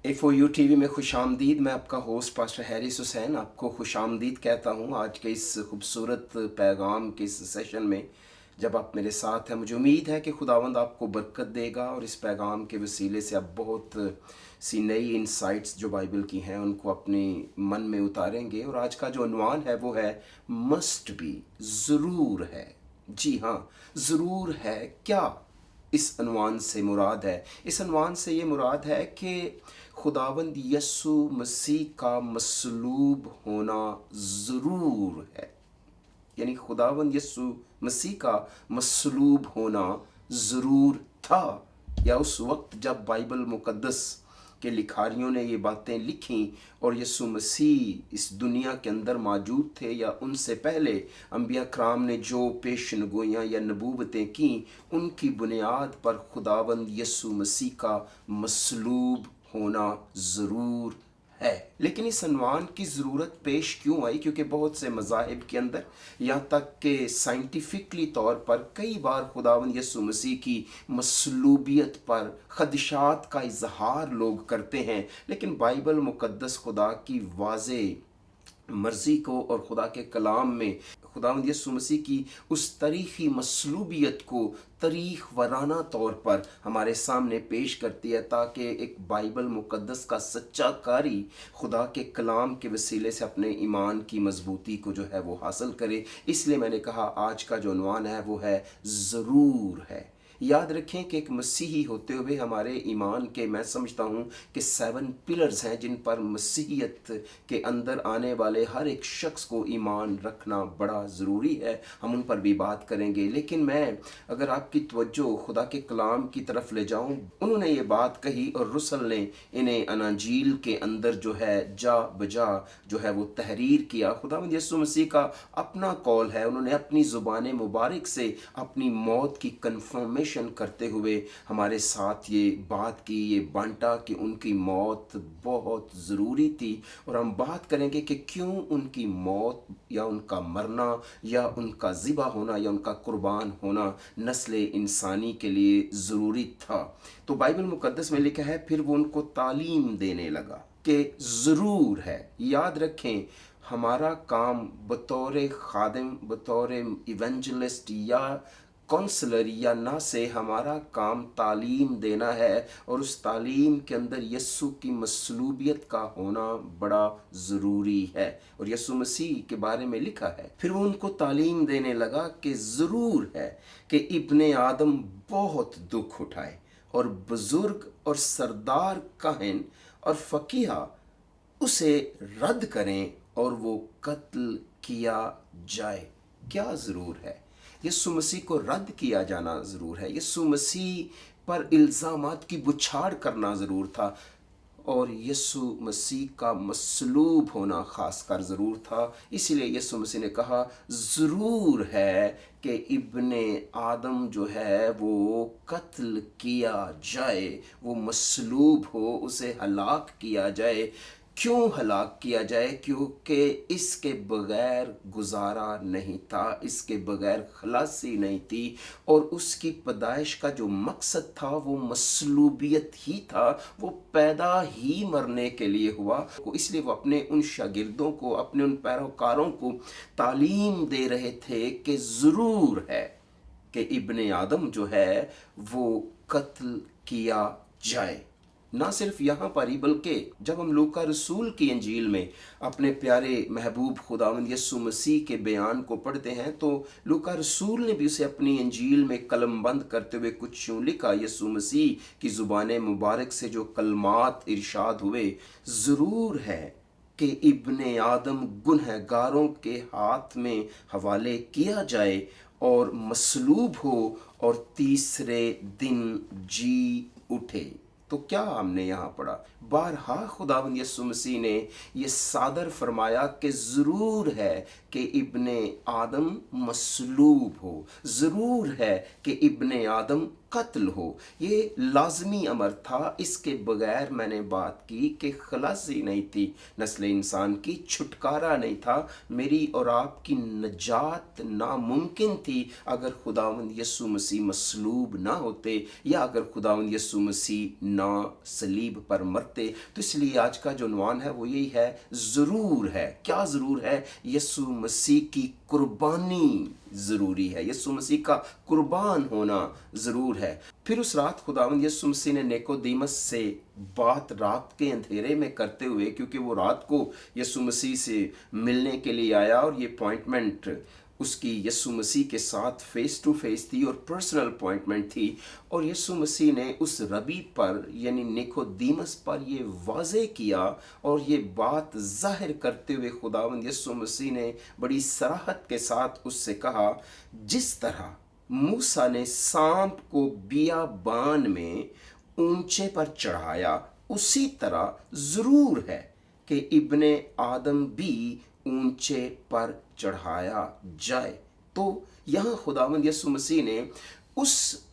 A4U TV में खुशामदीद। मैं आपका होस्ट पास्टर हैरिस हुसैन आपको खुशामदीद कहता हूँ आज के इस खूबसूरत पैगाम के इस सेशन में। जब आप मेरे साथ हैं, मुझे उम्मीद है कि खुदावंद आपको बरकत देगा और इस पैगाम के वसीले से आप बहुत सी नई इंसाइट्स जो बाइबल की हैं उनको अपने मन में उतारेंगे। और आज का जो उन्वान है वो है मस्ट बी, ज़रूर है। जी हाँ, ज़रूर है। क्या इस अनवान से मुराद है? इस अनवान से ये मुराद है कि खुदावंद यस्सु मसीह का मसलूब होना ज़रूर है। यानी खुदावंद यस्सु मसीह का मसलूब होना ज़रूर था, या उस वक्त जब बाइबल मुकद्दस के लिखारियों ने ये बातें लिखी और यस्सु मसीह इस दुनिया के अंदर मौजूद थे, या उनसे पहले अंबिया कराम ने जो पेशनगोइयाँ या नबूवतें की, उनकी बुनियाद पर खुदावंद यस्सु मसीह का मसलूब होना ज़रूर है। लेकिन इस अनवान की ज़रूरत पेश क्यों आई? क्योंकि बहुत से मज़ाहिब के अंदर, यहाँ तक कि साइंटिफिकली तौर पर कई बार खुदावंद यस्सु मसीह की मसलूबियत पर खदशात का इजहार लोग करते हैं। लेकिन बाइबल मुकद्दस खुदा की वाज़े मर्ज़ी को और खुदा के कलाम में खुदावंद यस्सु मसीह की उस तारीख़ी मसलूबियत को तारीख़ वराना तौर पर हमारे सामने पेश करती है, ताकि एक बाइबल मुकद्दस का सच्चा कारी खुदा के कलाम के वसीले से अपने ईमान की मजबूती को जो है वो हासिल करे। इसलिए मैंने कहा आज का जो उन्वान है वो है ज़रूर है। याद रखें कि एक मसीही होते हुए हमारे ईमान के, मैं समझता हूँ कि 7 पिलर्स हैं जिन पर मसीहियत के अंदर आने वाले हर एक शख्स को ईमान रखना बड़ा ज़रूरी है। हम उन पर भी बात करेंगे। लेकिन मैं अगर आपकी तवज्जो खुदा के कलाम की तरफ ले जाऊँ, उन्होंने ये बात कही और रसूल ने इन्हें अनाजील के अंदर जो है जा बजा जो है वो तहरीर किया। खुदावंद यस्सु मसीह का अपना कौल है, उन्होंने अपनी ज़ुबान मुबारक से अपनी मौत की कन्फर्मेशन करते हुए हमारे साथ ये बात की, ये बांटा कि उनकी मौत बहुत ज़रूरी थी। और हम बात करेंगे कि क्यों उनकी मौत या उनका मरना या उनका ज़िबा होना या उनका कुर्बान होना नस्ल इंसानी के लिए ज़रूरी था। तो बाइबल मुकद्दस में लिखा है, फिर वो उनको तालीम देने लगा कि ज़रूर है। याद रखें, हमारा काम बतौर खादिम, बतौर इवेंजलिस्ट या काउंसलर या ना से, हमारा काम तालीम देना है। और उस तालीम के अंदर यस्सु की मसलूबियत का होना बड़ा ज़रूरी है। और यस्सु मसीह के बारे में लिखा है, फिर वो उनको तालीम देने लगा कि ज़रूर है कि इब्ने आदम बहुत दुख उठाए और बुज़ुर्ग और सरदार काहिन और फ़कीहा उसे रद्द करें और वो कत्ल किया जाए। क्या ज़रूर है? यीशु मसीह को रद्द किया जाना ज़रूर है। यीशु मसीह पर इल्ज़ामात की बुछाड़ करना ज़रूर था, और यीशु मसीह का मसलूब होना ख़ासकर ज़रूर था। इसीलिए यीशु मसीह ने कहा ज़रूर है कि इब्ने आदम जो है वो कत्ल किया जाए, वो मसलूब हो, उसे हलाक किया जाए। क्यों हलाक किया जाए? क्योंकि इसके बग़ैर गुजारा नहीं था, इसके बग़ैर खलासी नहीं थी। और उसकी पैदाइश का जो मकसद था वो मसलूबियत ही था, वो पैदा ही मरने के लिए हुआ। इसलिए वो अपने उन शागिर्दों को, अपने उन पैरोकारों को तालीम दे रहे थे कि ज़रूर है कि इब्ने आदम जो है वो कत्ल किया जाए। ना सिर्फ यहाँ पर ही, बल्कि जब हम लूका रसूल की इंजील में अपने प्यारे महबूब खुदावंद यस्सु मसीह के बयान को पढ़ते हैं, तो लूका रसूल ने भी उसे अपनी इंजील में कलमबंद करते हुए कुछ यूँ लिखा। यस्सु मसीह की ज़ुबान मुबारक से जो कलमात इरशाद हुए, ज़रूर है कि इब्ने आदम गुनहगारों के हाथ में हवाले किया जाए और मसलूब हो और तीसरे दिन जी उठे। तो क्या हमने यहाँ पढ़ा? बारहा खुदावंद यस्सु मसीह ने ये सादर फरमाया कि ज़रूर है कि इब्ने आदम मसलूब हो, ज़रूर है कि इब्ने आदम कत्ल हो। ये लाजमी अमर था, इसके बगैर मैंने बात की कि खलासी नहीं थी नस्ल इंसान की, छुटकारा नहीं था, मेरी और आपकी नजात नामुमकिन थी अगर खुदावंद यीशु मसीह मसलूब ना होते, या अगर खुदावंद यीशु मसीह ना सलीब पर मरते। तो इसलिए आज का जो उन्वान है वो यही है, ज़रूर है। क्या ज़रूर है? यीशु मसीह की कुर्बानी ज़रूरी है, यीशु मसीह का कुर्बान होना ज़रूर है। फिर उस रात खुदावंद यीशु मसीह ने निकोदेमस से बात रात के अंधेरे में करते हुए, क्योंकि वो रात को यीशु मसीह से मिलने के लिए आया और ये अपॉइंटमेंट उसकी यीशु मसीह के साथ फेस टू फेस थी और पर्सनल अपॉइंटमेंट थी। और यीशु मसीह ने उस रबी पर यानी निकोदेमस पर ये वाज़े किया और ये बात जाहिर करते हुए खुदावंद यीशु मसीह ने बड़ी सराहत के साथ उससे कहा, जिस तरह मूसा ने सांप को बियाबान में ऊंचे पर चढ़ाया, उसी तरह ज़रूर है कि इब्ने आदम भी ऊंचे पर चढ़ाया जाए। तो यहाँ खुदावंद यीशु मसीह ने उस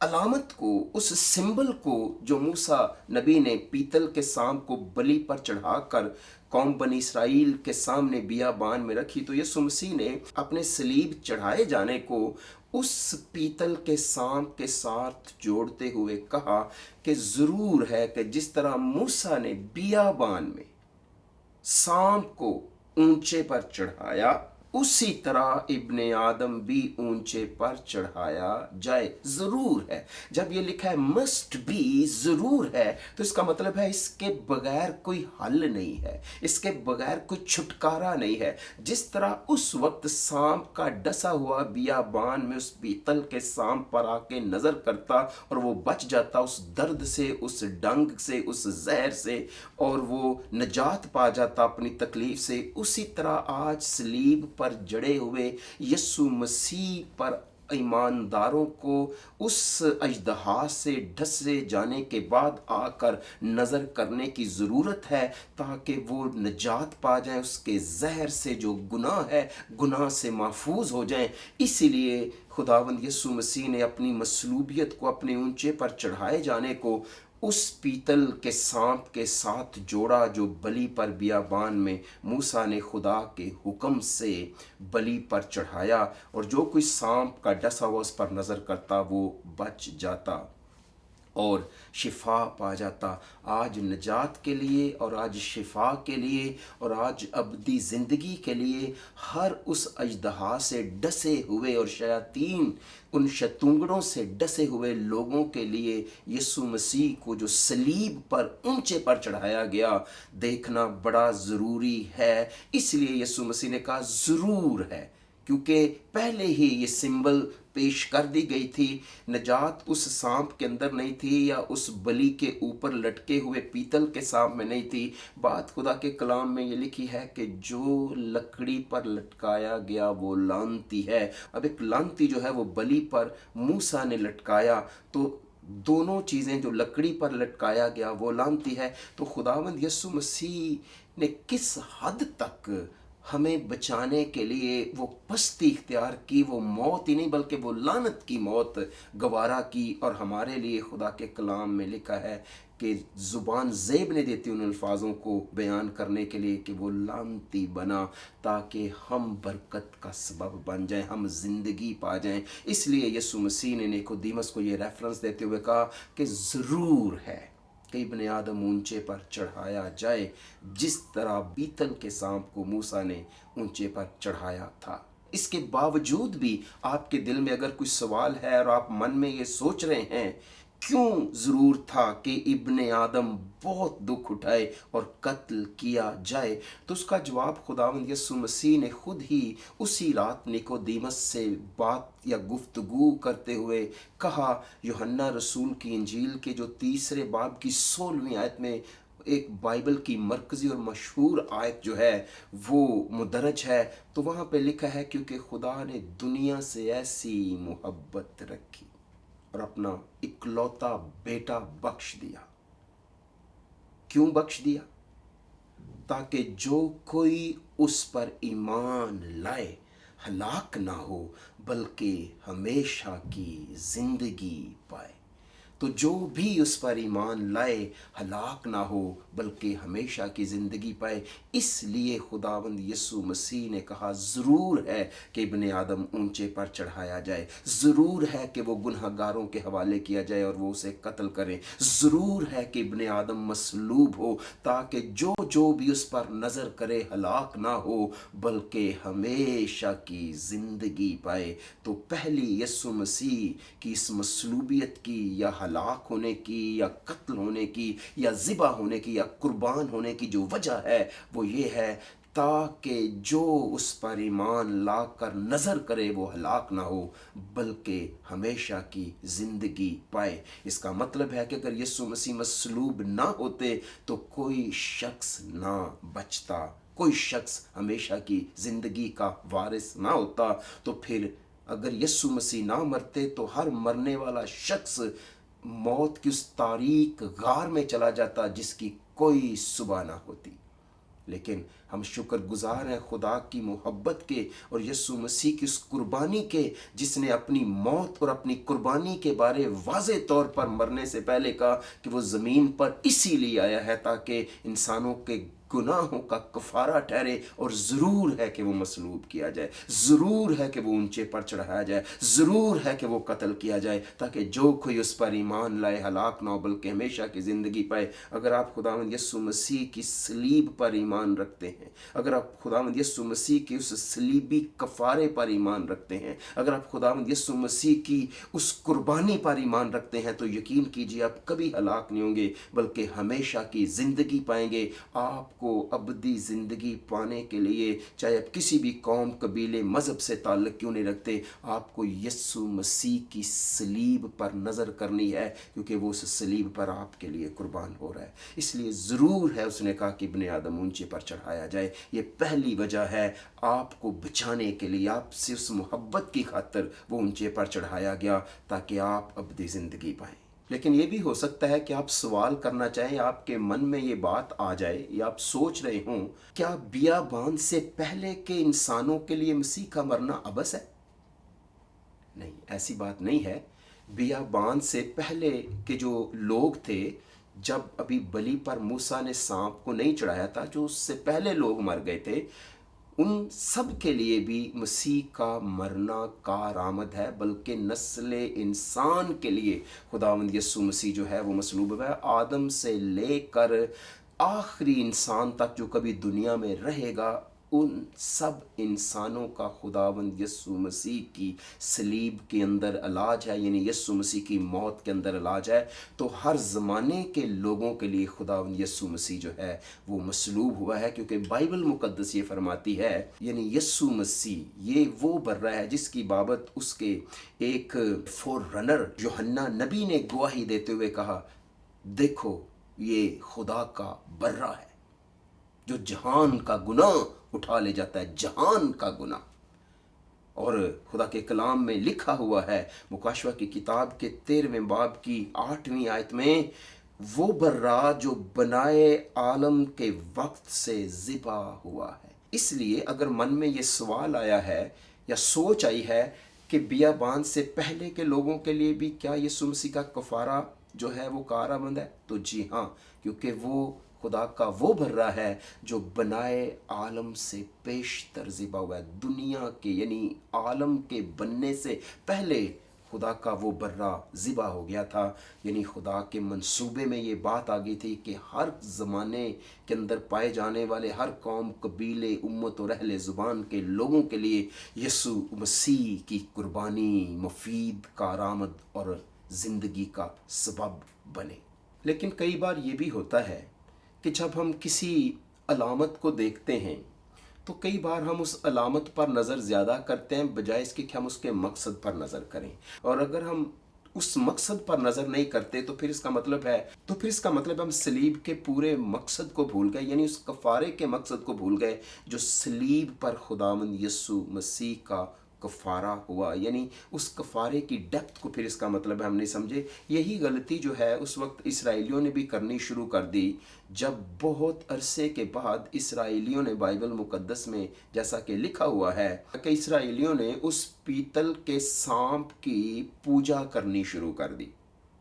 अलामत को, उस सिंबल को जो मूसा नबी ने पीतल के सांप को बलि पर चढ़ाकर कौम बनी इसराइल के सामने बियाबान में रखी, तो यीशु मसीह ने अपने सलीब चढ़ाए जाने को उस पीतल के सांप के साथ जोड़ते हुए कहा कि ज़रूर है कि जिस तरह मूसा ने बियाबान में सांप को ऊंचे पर चढ़ाया, उसी तरह इब्ने आदम भी ऊंचे पर चढ़ाया जाए। जरूर है, जब ये लिखा है मस्ट बी, जरूर है, तो इसका मतलब है इसके बगैर कोई हल नहीं है, इसके बगैर कोई छुटकारा नहीं है। जिस तरह उस वक्त सांप का डसा हुआ बियाबान में उस पीतल के सांप पर आके नजर करता और वो बच जाता उस दर्द से, उस डंग से, उस जहर से, और वो नजात पा जाता अपनी तकलीफ से, उसी तरह आज सलीब पर जड़े हुए यीशु मसीह पर ईमानदारों को उस अजदहा से ढसे जाने के बाद आकर नज़र करने की ज़रूरत है, ताकि वो निजात पा जाएं उसके जहर से, जो गुनाह है गुनाह से महफूज हो जाएं। इसीलिए खुदावंद यीशु मसीह ने अपनी मसलूबियत को, अपने ऊंचे पर चढ़ाए जाने को उस पीतल के सांप के साथ जोड़ा जो बलि पर बियाबान में मूसा ने खुदा के हुक्म से बलि पर चढ़ाया, और जो कोई सांप का डसा हुआ उस पर नज़र करता वो बच जाता और शिफा पा जाता। आज निजात के लिए और आज शिफा के लिए और आज अबदी ज़िंदगी के लिए हर उस अजदहा से डसे हुए और शयातीन उन शतुंगड़ों से डसे हुए लोगों के लिए यीशु मसीह को जो सलीब पर ऊंचे पर चढ़ाया गया देखना बड़ा ज़रूरी है। इसलिए यीशु मसीह ने कहा ज़रूर है, क्योंकि पहले ही ये सिंबल पेश कर दी गई थी। नजात उस सांप के अंदर नहीं थी या उस बलि के ऊपर लटके हुए पीतल के सांप में नहीं थी। बात खुदा के कलाम में ये लिखी है कि जो लकड़ी पर लटकाया गया वो लानती है। अब एक लानती जो है वो बलि पर मूसा ने लटकाया, तो दोनों चीज़ें, जो लकड़ी पर लटकाया गया वो लानती है। तो खुदावंद यीशु मसीह ने किस हद तक हमें बचाने के लिए वो पस्ती इख्तियार की, वो मौत ही नहीं बल्कि वो लानत की मौत गवारा की। और हमारे लिए खुदा के कलाम में लिखा है कि ज़ुबान ज़ेब ने देती उन अल्फाजों को बयान करने के लिए कि वो लानती बना, ताकि हम बरकत का सबब बन जाएं, हम ज़िंदगी पा जाएं। इसलिए यीशु मसीह ने निकोदेमस को ये रेफरेंस देते हुए कहा कि ज़रूर है कि इब्ने आदम ऊंचे पर चढ़ाया जाए, जिस तरह पीतल के सांप को मूसा ने ऊंचे पर चढ़ाया था। इसके बावजूद भी आपके दिल में अगर कोई सवाल है और आप मन में ये सोच रहे हैं क्यों ज़रूर था कि इब्ने आदम बहुत दुख उठाए और कत्ल किया जाए, तो उसका जवाब खुदावंद यीशु मसीह ने खुद ही उसी रात निकोदेमस से बात या गुफ्तगू करते हुए कहा। यूहन्ना रसूल की इंजील के जो 3 बाब की 16वीं आयत में एक बाइबल की मरकज़ी और मशहूर आयत जो है वो मुदरज है, तो वहाँ पे लिखा है, क्योंकि खुदा ने दुनिया से ऐसी मोहब्बत रखी और अपना इकलौता बेटा बख्श दिया। क्यों बख्श दिया? ताकि जो कोई उस पर ईमान लाए हलाक ना हो बल्कि हमेशा की ज़िंदगी पाए। तो जो भी उस पर ईमान लाए हलाक ना हो बल्कि हमेशा की ज़िंदगी पाए। इसलिए खुदावंद यीशु मसीह ने कहा ज़रूर है कि इब्ने आदम ऊंचे पर चढ़ाया जाए, ज़रूर है कि वो गुनहगारों के हवाले किया जाए और वो उसे कत्ल करें, ज़रूर है कि इब्ने आदम मसलूब हो ताकि जो जो भी उस पर नज़र करे हलाक ना हो बल्कि हमेशा की ज़िंदगी पाए। तो पहली यीशु मसीह की इस मसलूबियत की या हलाक होने की या कत्ल होने की या ज़िबा होने की या कुर्बान होने की जो वजह है वो ये है ताकि जो उस पर ईमान ला कर नज़र करे वो हलाक ना हो बल्कि हमेशा की ज़िंदगी पाए। इसका मतलब है कि अगर यीशु मसीह मसलूब ना होते तो कोई शख्स ना बचता, कोई शख्स हमेशा की ज़िंदगी का वारिस ना होता। तो फिर अगर यीशु मसीह ना मरते तो हर मरने वाला शख्स मौत की उस तारीक गार में चला जाता जिसकी कोई सुबह ना होती। लेकिन हम शुक्रगुजार हैं खुदा की मोहब्बत के और यीशु मसीह की उस कुर्बानी के जिसने अपनी मौत और अपनी कुर्बानी के बारे वाज़े तौर पर मरने से पहले कहा कि वो ज़मीन पर इसीलिए आया है ताकि इंसानों के गुनाहों का कफारा ठहरे और ज़रूर है कि वो मसलूब किया जाए, ज़रूर है कि वो ऊंचे पर चढ़ाया जाए, ज़रूर है कि वो कत्ल किया जाए ताकि जो कोई उस पर ईमान लाए हलाक ना हो बल्कि हमेशा की ज़िंदगी पाए। अगर आप खुदावंद यीशु मसीह की सलीब पर ईमान रखते हैं, अगर आप खुदावंद यीशु मसीह की उस सलीबी कफारे पर ईमान रखते हैं, अगर आप खुदावंद यीशु मसीह की उस कुर्बानी पर ईमान रखते हैं तो यकीन कीजिए आप कभी हलाक नहीं होंगे बल्कि हमेशा की ज़िंदगी पाएंगे। आपको अबदी ज़िंदगी पाने के लिए चाहे आप किसी भी कौम कबीले मज़हब से ताल्लुक़ क्यों नहीं रखते, आपको यीशु मसीह की सलीब पर नज़र करनी है क्योंकि वो उस सलीब पर आपके लिए कुर्बान हो रहा है। इसलिए ज़रूर है उसने कहा कि इब्ने आदम ऊंचे पर चढ़ाया जाए। ये पहली वजह है आपको बचाने के लिए, आपसे उस मोहब्बत की खातिर वो ऊंचे पर चढ़ाया गया ताकि आप अबदी ज़िंदगी पाएँ। लेकिन ये भी हो सकता है कि आप सवाल करना चाहें, आपके मन में ये बात आ जाए या आप सोच रहे हों क्या बियाबान से पहले के इंसानों के लिए मसीह का मरना अबस है? नहीं, ऐसी बात नहीं है। बियाबान से पहले के जो लोग थे, जब अभी बलि पर मूसा ने सांप को नहीं चढ़ाया था, जो उससे पहले लोग मर गए थे, उन सब के लिए भी मसीह का मरना कारआमद है। बल्कि नस्ल इंसान के लिए खुदावंद यीशु मसीह जो है वो मसलूब है। आदम से लेकर आखिरी इंसान तक जो कभी दुनिया में रहेगा उन सब इंसानों का खुदावंद यीशु मसीह की सलीब के अंदर इलाज है, यानी यीशु मसीह की मौत के अंदर इलाज है। तो हर ज़माने के लोगों के लिए खुदावंद यीशु मसीह जो है वो मसलूब हुआ है क्योंकि बाइबल मुकद्दस ये फरमाती है, यानी यीशु मसीह ये वो बर्रा है जिसकी बाबत उसके एक फोर रनर यूहन्ना नबी ने गवाही देते हुए कहा, देखो ये खुदा का बर्रा है जो जहान का गुनाह उठा ले जाता है, जहान का गुनाह। और खुदा के कलाम में लिखा हुआ है मुकाशवा की किताब के 13वें बाब की 8वीं आयत में, वो बर्रा जो बनाए आलम के वक्त से ज़िबा हुआ है। इसलिए अगर मन में ये सवाल आया है या सोच आई है कि बियाबान से पहले के लोगों के लिए भी क्या यीशु मसीह का कफारा जो है वो कारआमद है, तो जी हाँ, क्योंकि वो खुदा का वो बर्रा है जो बनाए आलम से पेशतर ज़िबा हुआ है। दुनिया के यानी आलम के बनने से पहले खुदा का वो बर्रा ज़िबा हो गया था। यानी खुदा के मंसूबे में ये बात आ गई थी कि हर ज़माने के अंदर पाए जाने वाले हर कौम कबीले उम्मत और अहले ज़ुबान के लोगों के लिए यीशु मसीह की कुर्बानी मुफीद कारआमद और ज़िंदगी का सबब बने। लेकिन कई बार ये भी होता है कि जब हम किसी अलामत को देखते हैं तो कई बार हम उस अलामत पर नज़र ज़्यादा करते हैं बजाय इसके कि हम उसके मकसद पर नज़र करें। और अगर हम उस मकसद पर नज़र नहीं करते तो फिर इसका मतलब हम सलीब के पूरे मकसद को भूल गए, यानी उस कफ़ारे के मकसद को भूल गए जो सलीब पर खुदावंद यीशु मसीह का कफ़ारा हुआ, यानी उस कफ़ारे की डेप्थ को फिर इसका मतलब हम नहीं समझे। यही गलती जो है उस वक्त इसराइलियों ने भी करनी शुरू कर दी, जब बहुत अरसे के बाद इसराइलियों ने बाइबल मुकद्दस में जैसा कि लिखा हुआ है कि इसराइलियों ने उस पीतल के सांप की पूजा करनी शुरू कर दी,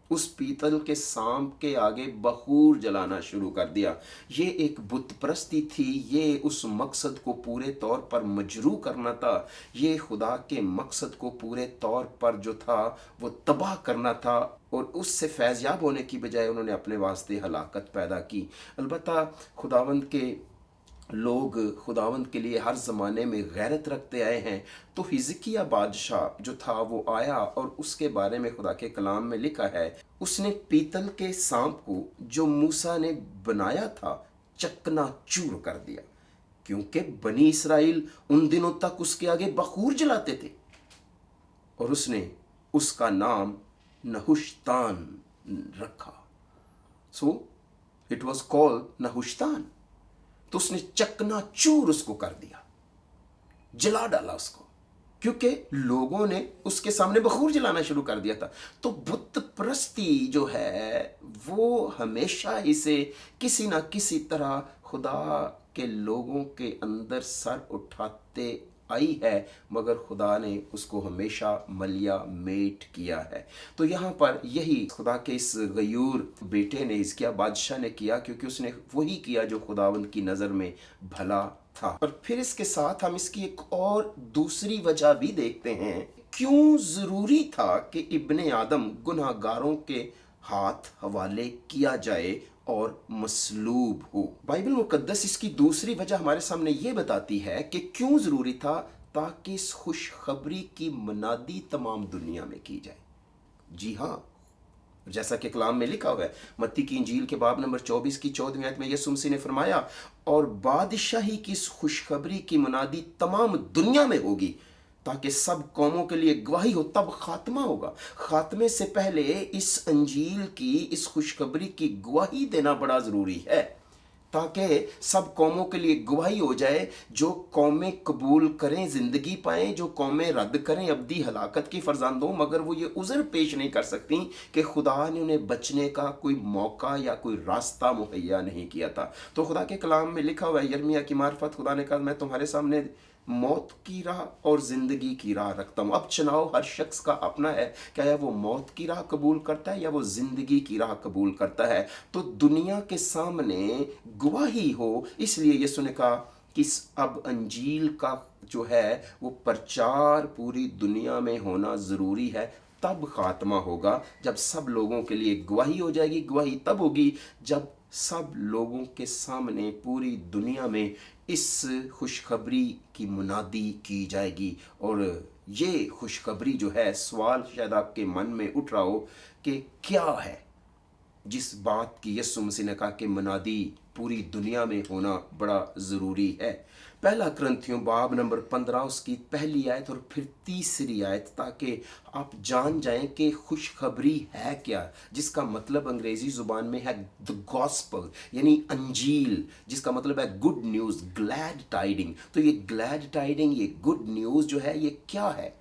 उस पीतल के सांप के आगे बखूर जलाना शुरू कर दिया। ये एक बुत परस्ती थी, ये उस मकसद को पूरे तौर पर मजरू करना था, ये खुदा के मकसद को पूरे तौर पर जो था वो तबाह करना था, और उससे फैज़याब होने की बजाय उन्होंने अपने वास्ते हलाकत पैदा की। अलबत्ता खुदावंद के लोग खुदावंद के लिए हर ज़माने में गैरत रखते आए हैं। तो हिजकिया बादशाह जो था वो आया, और उसके बारे में खुदा के कलाम में लिखा है, उसने पीतल के सांप को जो मूसा ने बनाया था चकनाचूर कर दिया, क्योंकि बनी इसराइल उन दिनों तक उसके आगे बखूर जलाते थे, और उसने उसका नाम नहुश्तान रखा। So it was called Nehushtan. तो उसने चकनाचूर उसको कर दिया, जला डाला उसको, क्योंकि लोगों ने उसके सामने बखूर जलाना शुरू कर दिया था। तो बुत परस्ती जो है वो हमेशा इसे किसी ना किसी तरह खुदा के लोगों के अंदर सर उठाते आई है, मगर खुदा ने उसको हमेशा मलिया मेट किया है। तो यहाँ पर यही खुदा के इस गयूर बेटे ने, हिजकिय्याह बादशाह ने किया, क्योंकि उसने वही किया जो खुदावंद की नज़र में भला था। और फिर इसके साथ हम इसकी एक और दूसरी वजह भी देखते हैं, क्यों ज़रूरी था कि इब्ने आदम गुनाहगारों के हाथ हवाले किया जाए और मसलूब हो। बाइबल मुकद्दस इसकी दूसरी वजह हमारे सामने ये बताती है कि क्यों ज़रूरी था, ताकि इस खुशखबरी की मनादी तमाम दुनिया में की जाए। जी हाँ, जैसा कि कलाम में लिखा हुआ है, मत्ती की इंजील के बाब नंबर 24 की 14वीं आयत में यीशु मसीह ने फरमाया, और बादशाही की इस खुशखबरी की मनादी तमाम दुनिया में होगी, ताकि सब कौमों के लिए गवाही हो, तब खात्मा होगा। खात्मे से पहले इस अंजील की, इस खुशखबरी की गवाही देना बड़ा ज़रूरी है, ताकि सब कौमों के लिए गवाही हो जाए। जो कौमें कबूल करें ज़िंदगी पाएँ, जो कौमें रद्द करें अब्दी हलाकत की फर्जंद हो, मगर वो ये उज़र पेश नहीं कर सकती कि खुदा ने उन्हें बचने का कोई मौका या कोई रास्ता मुहैया नहीं किया था। तो खुदा के कलाम में लिखा हुआ है, यिर्मयाह की मार्फत खुदा ने कहा, मैं तुम्हारे सामने मौत की राह और ज़िंदगी की राह रखता हूँ। अब चुनाव हर शख्स का अपना है, क्या वो मौत की राह कबूल करता है या वो ज़िंदगी की राह कबूल करता है। तो दुनिया के सामने गवाही हो, इसलिए यीशु ने कहा कि अब अंजील का जो है वो प्रचार पूरी दुनिया में होना ज़रूरी है। तब खात्मा होगा, जब सब लोगों के लिए गवाही हो जाएगी। गवाही तब होगी जब सब लोगों के सामने पूरी दुनिया में इस खुशखबरी की मुनादी की जाएगी। और ये खुशखबरी जो है, सवाल शायद आपके मन में उठ रहा हो कि क्या है, जिस बात की यीशु मसीह ने कहा कि मुनादी पूरी दुनिया में होना बड़ा ज़रूरी है। पहला करंथियों बाब नंबर 15 उसकी पहली आयत और फिर तीसरी आयत, ताकि आप जान जाएं कि खुशखबरी है क्या, जिसका मतलब अंग्रेज़ी ज़ुबान में है द गॉस्पल, यानी अंजील, जिसका मतलब है गुड न्यूज़, ग्लैड टाइडिंग। तो ये ग्लैड टाइडिंग, ये गुड न्यूज़ जो है, ये क्या है,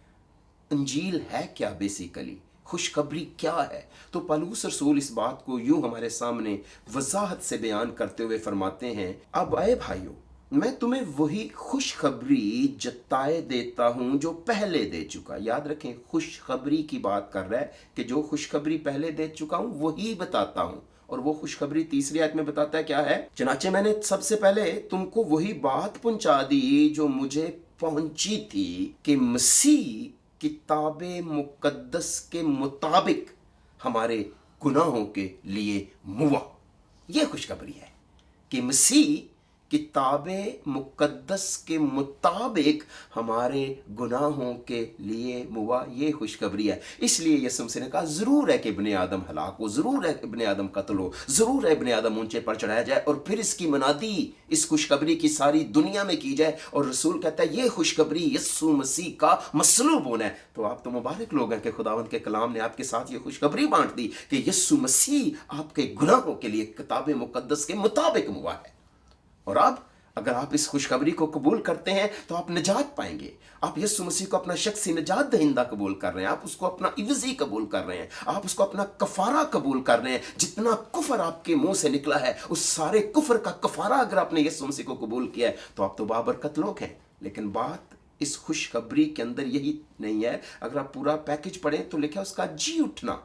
अंजील है क्या, बेसिकली खुशखबरी क्या है। तो पौलुस रसूल इस बात को यूं हमारे सामने वजाहत से बयान करते हुए फरमाते हैं, अब आए भाइयों, मैं तुम्हें वही खुशखबरी जताए देता हूं जो पहले दे चुका। याद रखें, खुशखबरी की बात कर रहा है कि जो खुशखबरी पहले दे चुका हूं वही बताता हूं। और वो खुशखबरी तीसरी आयत में बताता है क्या है, चनाचे मैंने सबसे पहले तुमको वही बात पहुंचा दी जो मुझे पहुंची थी, कि मसीह किताबे मुकद्दस के मुताबिक हमारे गुनाहों के लिए मुआ। यह खुशखबरी है कि मसीह किताबे मुकद्दस के मुताबिक हमारे गुनाहों के लिए मुआ। ये खुशखबरी है। इसलिए यीशु मसीह ने कहा, ज़रूर है कि इब्ने आदम हलाक हो, ज़रूर है कि इब्ने आदम कत्ल हो, ज़रूर है इब्ने आदम ऊंचे पर चढ़ाया जाए, और फिर इसकी मनादी इस खुशखबरी की सारी दुनिया में की जाए। और रसूल कहता है ये खुशखबरी यीशु मसीह का मसलूब होना है। तो आप तो मुबारक लोग हैं कि खुदावंद के कलाम ने आपके साथ ये खुशखबरी बांट दी कि यीशु मसीह आपके गुनाहों के लिए किताबे मुकद्दस के मुताबिक मुआ है। और अब अगर आप इस खुशखबरी को कबूल करते हैं तो आप निजात पाएंगे। आप यीशु मसीह को अपना शख्सी निजात दहिंदा कबूल कर रहे हैं, आप उसको अपना इवज़ी कबूल कर रहे हैं, आप उसको अपना कफ़ारा कबूल कर रहे हैं। जितना कुफर आपके मुंह से निकला है, उस सारे कुफर का कफ़ारा अगर आपने यीशु मसीह को कबूल किया है तो आप तो बाबरकत लोग हैं। लेकिन बात इस खुशखबरी के अंदर यही नहीं है। अगर आप पूरा पैकेज पढ़ें तो लिखा है उसका जी उठना,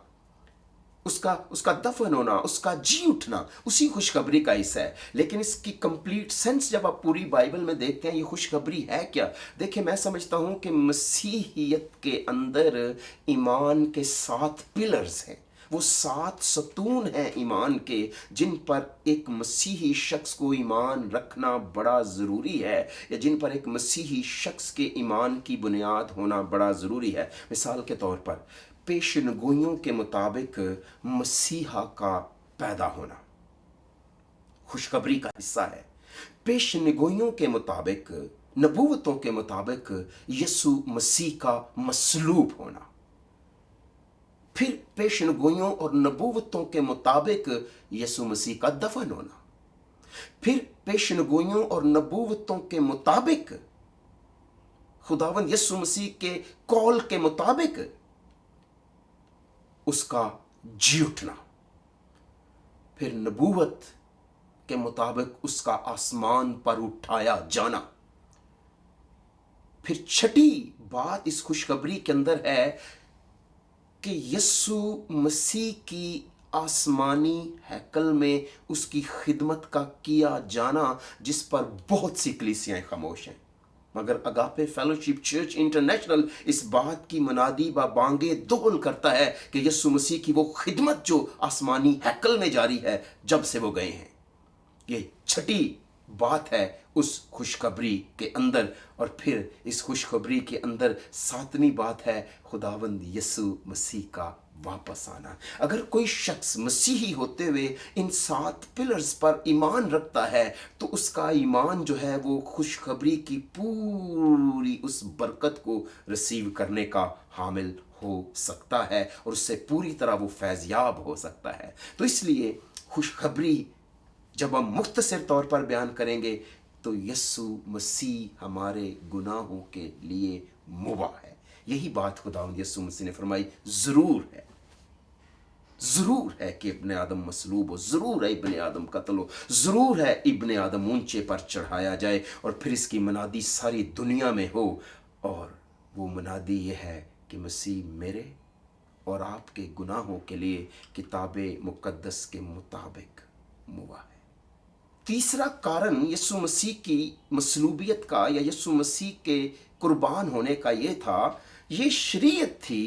उसका दफन होना, उसका जी उठना, उसी खुशखबरी का हिस्सा है। लेकिन इसकी कंप्लीट सेंस जब आप पूरी बाइबल में देखते हैं, ये खुशखबरी है क्या? देखिए, मैं समझता हूं कि मसीहियत के अंदर ईमान के 7 पिलर्स हैं। वो 7 सतून हैं ईमान के, जिन पर एक मसीही शख्स को ईमान रखना बड़ा ज़रूरी है, या जिन पर एक मसीही शख्स के ईमान की बुनियाद होना बड़ा ज़रूरी है। मिसाल के तौर पर पेशनगोइयों के मुताबिक मसीहा का पैदा होना खुशखबरी का हिस्सा है। पेशनगोइयों के मुताबिक, नबूवतों के मुताबिक यीशु मसीह का मसलूब होना। फिर पेशनगोइयों और नबूवतों के मुताबिक यीशु मसीह का दफन होना। फिर पेशनगोइयों और नबूवतों के मुताबिक खुदावंद यीशु मसीह के कॉल के मुताबिक उसका जी उठना। फिर नबूवत के मुताबिक उसका आसमान पर उठाया जाना। फिर छठी बात इस खुशखबरी के अंदर है कि यीशु मसीह की आसमानी हैकल में उसकी खिदमत का किया जाना, जिस पर बहुत सी कलीसियाएं खामोश हैं। मगर अगापे फेलोशिप चर्च इंटरनेशनल इस बात की मनादी बांगे दोहल करता है कि यीशु मसीह की वो खिदमत जो आसमानी हैकल में जारी है जब से वो गए हैं। ये छठी बात है उस खुशखबरी के अंदर। और फिर इस खुशखबरी के अंदर 7वीं बात है खुदावंद यीशु मसीह का वापस आना। अगर कोई शख्स मसीही होते हुए इन 7 पिलर्स पर ईमान रखता है तो उसका ईमान जो है वो खुशखबरी की पूरी उस बरकत को रिसीव करने का हामिल हो सकता है और उससे पूरी तरह वो फैज़याब हो सकता है। तो इसलिए खुशखबरी जब हम मुख्तसर तौर पर बयान करेंगे तो यीशु मसीह हमारे गुनाहों के लिए मुबा है। यही बात खुदावंद यीशु मसीह ने फरमाई। ज़रूर है कि इब्ने आदम मसलूब हो, ज़रूर है इब्ने आदम कत्ल हो, ज़रूर है इब्ने आदम ऊंचे पर चढ़ाया जाए, और फिर इसकी मनादी सारी दुनिया में हो। और वो मनादी ये है कि मसीह मेरे और आपके गुनाहों के लिए किताबे मुक़द्दस के मुताबिक मुआ है। तीसरा कारण यीशु मसीह की मसलूबियत का या यीशु मसीह के कुर्बान होने का ये था, ये शरीयत थी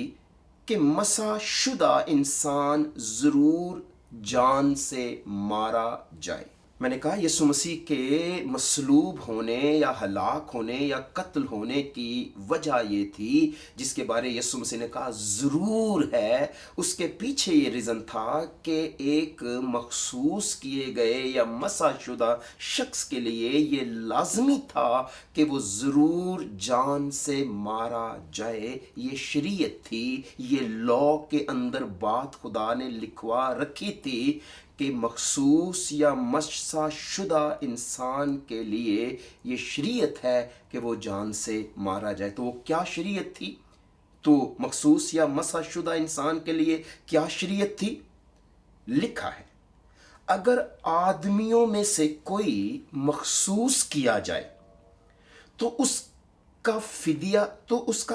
कि मसा शुदा इंसान ज़रूर जान से मारा जाए। मैंने कहा यीशु मसीह के मसलूब होने या हलाक होने या कत्ल होने की वजह ये थी, जिसके बारे यीशु मसीह ने कहा ज़रूर है, उसके पीछे ये रीज़न था कि एक मखसूस किए गए या मसाशुदा शख्स के लिए ये लाजमी था कि वो ज़रूर जान से मारा जाए। ये शरीयत थी, ये लॉ के अंदर बात खुदा ने लिखवा रखी थी कि मखसूस या मसा शुदा इंसान के लिए ये शरीयत है कि वो जान से मारा जाए। तो वो क्या शरीयत थी? तो मखसूस या मसा शुदा इंसान के लिए क्या शरीयत थी? लिखा है, अगर आदमियों में से कोई मखसूस किया जाए तो उसका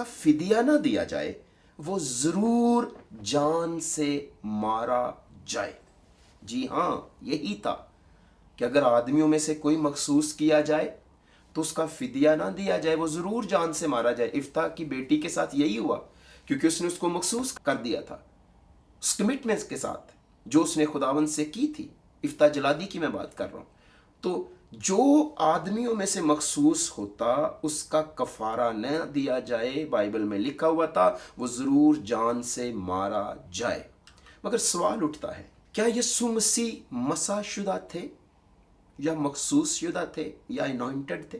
फिदिया ना दिया जाए, वो ज़रूर जान से मारा जाए। जी हाँ, यही था कि अगर आदमियों में से कोई मखसूस किया जाए तो उसका फिदिया ना दिया जाए, वो ज़रूर जान से मारा जाए। इफ्ता की बेटी के साथ यही हुआ, क्योंकि उसने उसको मखसूस कर दिया था उस कमिटमेंट के साथ जो उसने खुदावंद से की थी। इफ्ता जलादी की मैं बात कर रहा हूँ। तो जो आदमियों में से मखसूस होता उसका कफ़ारा न दिया जाए, बाइबल में लिखा हुआ था, वो ज़रूर जान से मारा जाए। मगर सवाल उठता है, क्या यीशु मसीह मसाशुदा थे या मखसूस शुदा थे या अनॉइंटेड थे?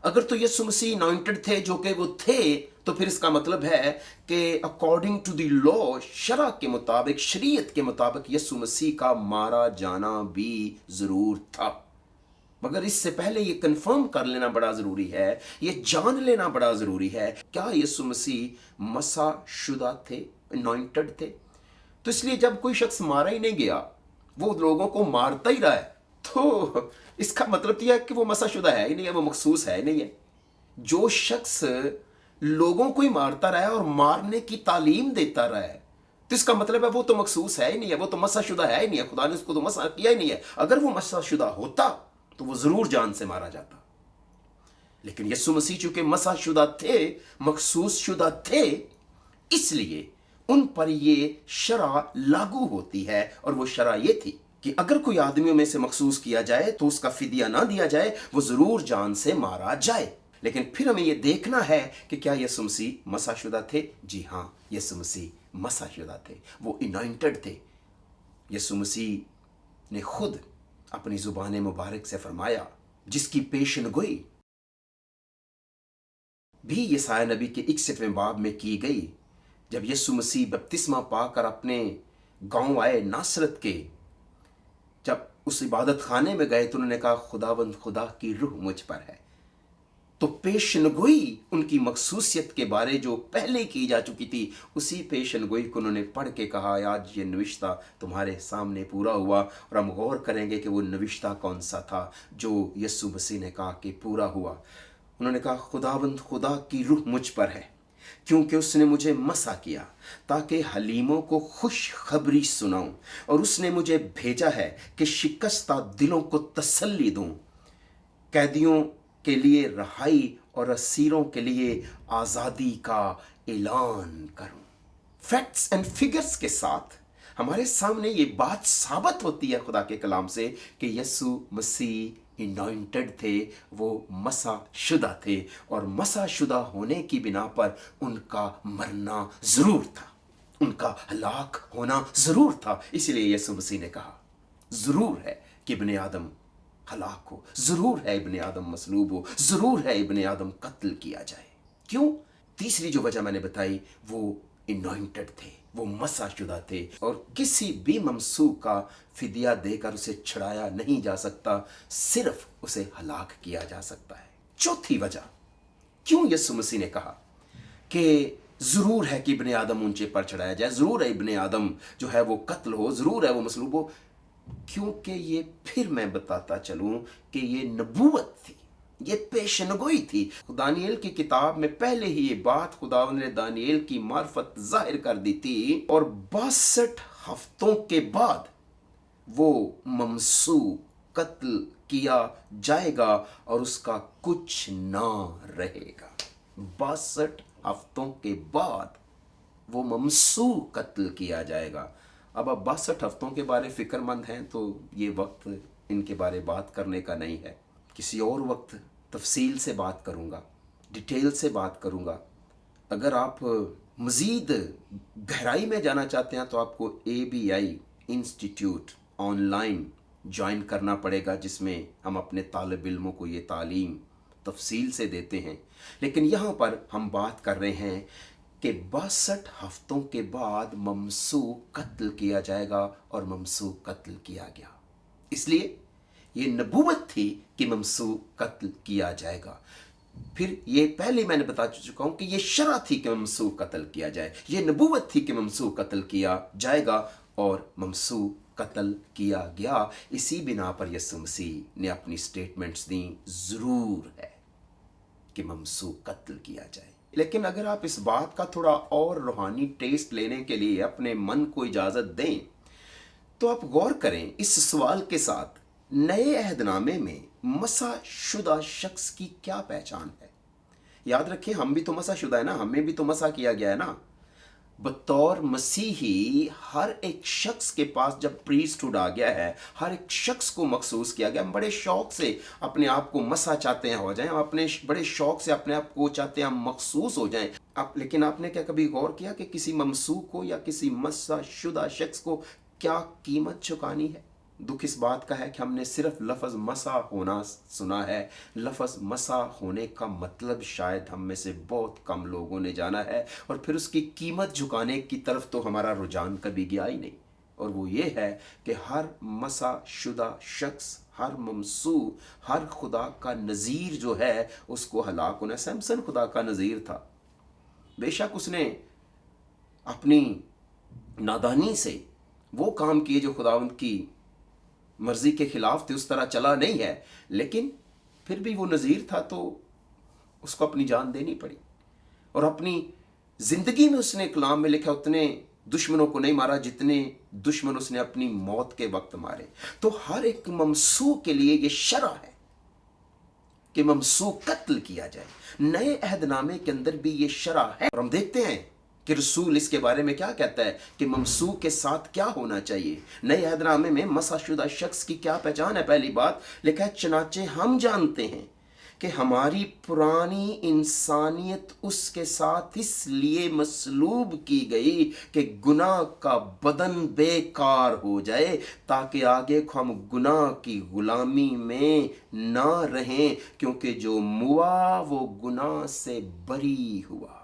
अगर तो यीशु मसीह अनॉइंटेड थे, जो कि वो थे, तो फिर इसका मतलब है कि अकॉर्डिंग टू द लॉ, शरा के मुताबिक, शरीयत के मुताबिक यीशु मसीह का मारा जाना भी ज़रूर था। मगर इससे पहले ये कंफर्म कर लेना बड़ा ज़रूरी है, ये जान लेना बड़ा ज़रूरी है, क्या यीशु मसीह मसा शुदा थे, अनॉइंटेड थे? तो इसलिए जब कोई शख्स मारा ही नहीं गया, वो लोगों को मारता ही रहा है, तो इसका मतलब यह है कि वो मसा शुदा है ही नहीं है, वो मखसूस है ही नहीं है। जो शख्स लोगों को ही मारता रहा है और मारने की तालीम देता रहा है, तो इसका मतलब है वो तो मखसूस है ही नहीं है, वो तो मसा शुदा है ही नहीं है, खुदा ने उसको तो मसा किया ही नहीं है। अगर वो मसा शुदा होता तो वो जरूर जान से मारा जाता। लेकिन यीशु मसीह चूंकि मसा शुदा थे, मखसूस शुदा थे, इसलिए उन पर ये शरा लागू होती है। और वो शरा ये थी कि अगर कोई आदमियों में से मखसूस किया जाए तो उसका फिदिया ना दिया जाए, वो जरूर जान से मारा जाए। लेकिन फिर हमें यह देखना है कि क्या यीशु मसीह मसाशुदा थे? जी हाँ, यीशु मसीह मसाशुदा थे, वो इनॉइंटेड थे। यीशु मसीह ने खुद अपनी जुबान मुबारक से फरमाया, जिसकी पेशन गोई भी यसाया नबी के 61वें बाब में की गई। जब यीशु मसीह बपतिस्मा पाकर अपने गांव आए नासरत के, जब उस इबादत खाने में गए तो उन्होंने कहा, खुदावंद खुदा की रूह मुझ पर है। तो पेशनगोई उनकी मखसूसियत के बारे जो पहले की जा चुकी थी, उसी पेशनगोई को उन्होंने पढ़ के कहा, आज ये नविश्ता तुम्हारे सामने पूरा हुआ। और हम गौर करेंगे कि वो नविश्ता कौन सा था जो यीशु मसीह ने कहा कि पूरा हुआ। उन्होंने कहा, खुदावंद खुदा की रूह मुझ पर है, क्योंकि उसने मुझे मसा किया ताकि हलीमों को खुशखबरी सुनाऊं, और उसने मुझे भेजा है कि शिकस्ता दिलों को तसल्ली दूं, कैदियों के लिए रहाई और असीरों के लिए आज़ादी का ऐलान करूं। फैक्ट्स एंड फिगर्स के साथ हमारे सामने ये बात साबित होती है खुदा के कलाम से कि यीशु मसीह इनॉइंटेड थे, वो मसा शुदा थे, और मसा शुदा होने की बिना पर उनका मरना ज़रूर था, उनका हलाक होना ज़रूर था। इसलिए यीशु मसीह ने कहा, ज़रूर है कि इब्ने आदम हलाक हो, जरूर है इब्ने आदम मसलूब हो, जरूर है इब्ने आदम कत्ल किया जाए। क्यों? तीसरी जो वजह मैंने बताई, वो इनॉइंटेड थे, वो मसा शुदा थे, और किसी भी ममसूक का फिदिया देकर उसे छुड़ाया नहीं जा सकता, सिर्फ उसे हलाक किया जा सकता है। चौथी वजह क्यों यीशु मसीह ने कहा कि जरूर है कि इब्ने आदम ऊंचे पर चढ़ाया जाए, जरूर है इब्ने आदम जो है वो कत्ल हो, जरूर है वो मसलूब हो, क्योंकि ये फिर मैं बताता चलूं कि ये नबूवत थी, ये पेशनगोई थी। दानिएल की किताब में पहले ही ये बात खुदावंद ने दानिएल की मार्फत जाहिर कर दी थी, और 62 हफ्तों के बाद वो ममसूक कत्ल किया जाएगा और उसका कुछ ना रहेगा। 62 हफ्तों के बाद वो ममसूक कत्ल किया जाएगा। अब 62 हफ्तों के बारे फिक्रमंद हैं तो ये वक्त इनके बारे बात करने का नहीं है। किसी और वक्त तफसील से बात करूँगा, डिटेल से बात करूँगा। अगर आप मज़ीद गहराई में जाना चाहते हैं तो आपको ABI इंस्टीट्यूट ऑनलाइन ज्वाइन करना पड़ेगा, जिसमें हम अपने तालिब इल्मों को ये तालीम तफसील से देते हैं। लेकिन यहाँ पर हम बात कर रहे हैं कि 62 हफ्तों के बाद ममसूक कत्ल किया जाएगा, और ममसूक कत्ल किया गया। इसलिए ये नबूवत थी कि ममसूक कत्ल किया जाएगा। फिर ये पहले मैंने बता चुका हूं कि ये शरा थी कि ममसूक कत्ल किया जाए, ये नबूवत थी कि ममसूक कत्ल किया जाएगा, और ममसूक कत्ल किया गया। इसी बिना पर यीशु मसीह ने अपनी स्टेटमेंट्स दी, जरूर है कि ममसूक कत्ल किया जाए। लेकिन अगर आप इस बात का थोड़ा और रूहानी टेस्ट लेने के लिए अपने मन को इजाज़त दें तो आप गौर करें इस सवाल के साथ, नए अहदनामे में मसा शुदा शख्स की क्या पहचान है? याद रखें, हम भी तो मसा शुदा है ना, हमें भी तो मसा किया गया है ना। बतौर मसीही हर एक शख्स के पास जब प्रीस्टहुड आ गया है, हर एक शख्स को मखसूस किया गया। हम बड़े शौक से अपने आप को मसा चाहते हैं हो जाएं, हम अपने बड़े शौक से अपने आप को चाहते हैं हम मखसूस हो जाएं। लेकिन आपने क्या कभी गौर किया कि किसी ममसूक को या किसी मसा शुदा शख्स को क्या कीमत चुकानी है? दुख इस बात का है कि हमने सिर्फ लफ्ज़ मसा होना सुना है। लफ्ज़ मसा होने का मतलब शायद हम में से बहुत कम लोगों ने जाना है, और फिर उसकी कीमत झुकाने की तरफ तो हमारा रुझान कभी गया ही नहीं। और वो ये है कि हर मसा शुदा शख्स, हर ममसू, हर खुदा का नज़ीर जो है उसको हलाक होना। सैमसन खुदा का नज़ीर था, बेशक उसने अपनी नादानी से वो काम किए जो खुदावंद की मर्जी के खिलाफ थे, उस तरह चला नहीं है, लेकिन फिर भी वो नज़ीर था तो उसको अपनी जान देनी पड़ी। और अपनी जिंदगी में उसने कलाम में लिखा उतने दुश्मनों को नहीं मारा जितने दुश्मन उसने अपनी मौत के वक्त मारे। तो हर एक ममसू के लिए ये शरा है कि ममसू कत्ल किया जाए। नए अहदनामे के अंदर भी ये शरा है। और हम देखते हैं कि रसूल इसके बारे में क्या कहता है कि ममसू के साथ क्या होना चाहिए। नए अहदनामे में मसाशुदा शख्स की क्या पहचान है? पहली बात लिखा है, चनाचे हम जानते हैं कि हमारी पुरानी इंसानियत उसके साथ इसलिए मसलूब की गई कि गुनाह का बदन बेकार हो जाए, ताकि आगे को हम गुनाह की गुलामी में ना रहें, क्योंकि जो मुआ वो गुनाह से बरी हुआ।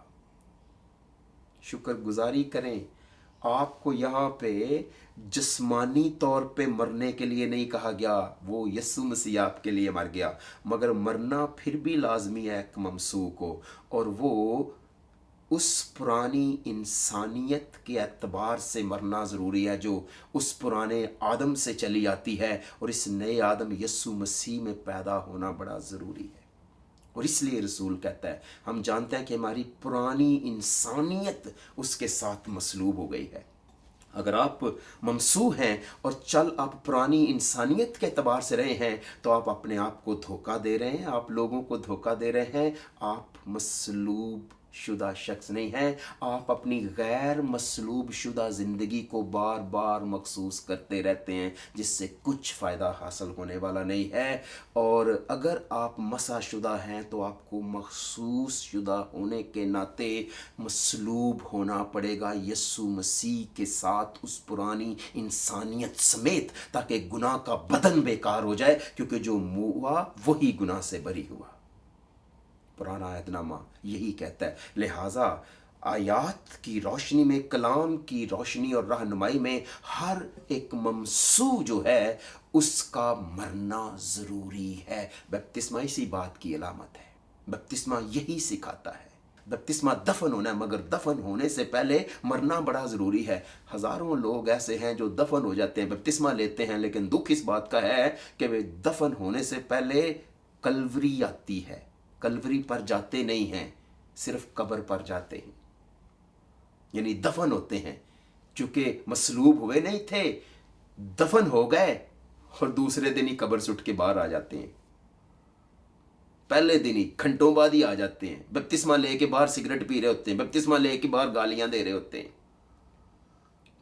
शुक्रगुजारी करें, आपको यहाँ पे जिस्मानी तौर पे मरने के लिए नहीं कहा गया, वो यीशु मसीह आपके लिए मर गया, मगर मरना फिर भी लाजमी है एक ममसू को, और वो उस पुरानी इंसानियत के एतबार से मरना ज़रूरी है जो उस पुराने आदम से चली आती है, और इस नए आदम यीशु मसीह में पैदा होना बड़ा ज़रूरी है। और इसलिए रसूल कहता है, हम जानते हैं कि हमारी पुरानी इंसानियत उसके साथ मसलूब हो गई है। अगर आप ममसू हैं और चल आप पुरानी इंसानियत के एतबार से रहे हैं तो आप अपने आप को धोखा दे रहे हैं, आप लोगों को धोखा दे रहे हैं। आप मसलूब शुदा शख्स नहीं हैं, आप अपनी गैर मसलूब शुदा ज़िंदगी को बार बार महसूस करते रहते हैं, जिससे कुछ फ़ायदा हासिल होने वाला नहीं है। और अगर आप मसा शुदा हैं तो आपको महसूस शुदा होने के नाते मसलूब होना पड़ेगा यीशु मसीह के साथ उस पुरानी इंसानियत समेत, ताकि गुनाह का बदन बेकार हो जाए, क्योंकि जो मुआ वही गुनाह से बरी हुआ। पुराना अहदनामा यही कहता है। लिहाजा आयात की रोशनी में, कलाम की रोशनी और रहनुमाई में हर एक ममसू जो है उसका मरना ज़रूरी है। बपतिस्मा इसी बात की अलामत है। बपतिस्मा यही सिखाता है। बपतिस्मा दफन होना है, मगर दफन होने से पहले मरना बड़ा ज़रूरी है। हज़ारों लोग ऐसे हैं जो दफन हो जाते हैं, बपतिस्मा लेते हैं, लेकिन दुख इस बात का है कि वे दफन होने से पहले कलवरी आती है, कलवरी पर जाते नहीं हैं, सिर्फ कब्र पर जाते हैं, यानी दफन होते हैं। चूंकि मसलूब हुए नहीं थे, दफन हो गए और दूसरे दिन ही कब्र से उठ के बाहर आ जाते हैं। पहले दिन ही घंटों बाद ही आ जाते हैं। बपतिस्मा लेके बाहर सिगरेट पी रहे होते हैं, बपतिस्मा लेके बाहर गालियां दे रहे होते हैं।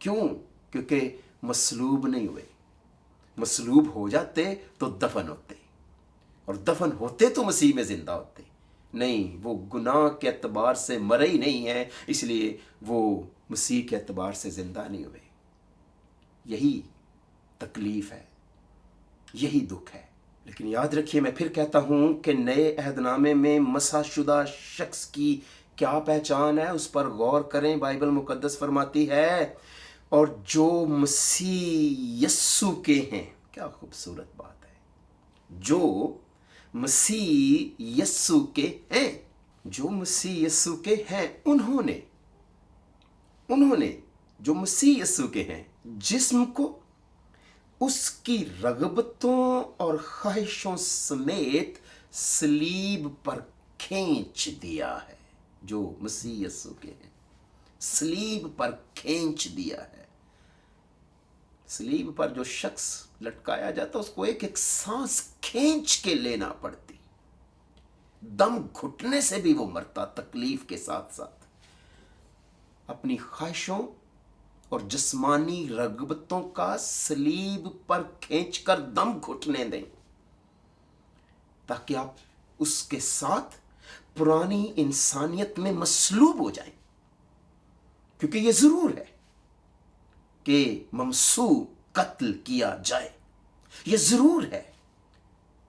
क्यों? क्योंकि मसलूब नहीं हुए। मसलूब हो जाते तो दफन होते, और दफन होते तो मसीह में जिंदा होते। नहीं, वो गुनाह के एतबार से मरे ही नहीं है, इसलिए वो मसीह के एतबार से जिंदा नहीं हुए। यही तकलीफ है, यही दुख है। लेकिन याद रखिए, मैं फिर कहता हूं कि नए अहदनामे में मसाशुदा शख्स की क्या पहचान है, उस पर गौर करें। बाइबल मुकद्दस फरमाती है, और जो मसीह यस्सु के हैं। क्या खूबसूरत बात है, जो मसीह यस्सु के हैं। जो मसीह यस्सु के हैं, उन्होंने जो मसीह यस्सु के हैं, जिस्म को उसकी रगबतों और ख्वाहिशों समेत सलीब पर खींच दिया है। जो मसीह यस्सु के हैं, सलीब पर खींच दिया है। सलीब पर जो शख्स लटकाया जाता, उसको एक एक सांस खींच के लेना पड़ती, दम घुटने से भी वो मरता, तकलीफ के साथ साथ। अपनी ख्वाहिशों और जिस्मानी रगबतों का सलीब पर खींचकर दम घुटने दें, ताकि आप उसके साथ पुरानी इंसानियत में मसलूब हो जाएं। क्योंकि ये जरूर है कि ममसू कत्ल किया जाए, ये जरूर है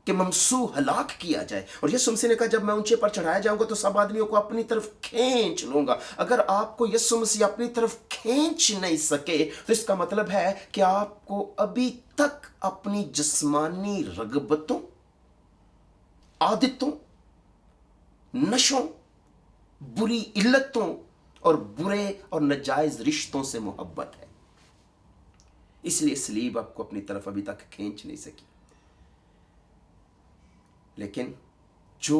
कि ममसू हलाक किया जाए। और यीशु मसीह ने कहा जब मैं ऊंचे पर चढ़ाया जाऊंगा तो सब आदमियों को अपनी तरफ खींच लूंगा। अगर आपको यीशु मसीह अपनी तरफ खींच नहीं सके तो इसका मतलब है कि आपको अभी तक अपनी जिस्मानी रगबतों, आदतों, नशों, बुरी इल्लतों और बुरे और नाजायज रिश्तों से मोहब्बत है। इसलिए सलीब आपको अपनी तरफ अभी तक खींच नहीं सकी। लेकिन जो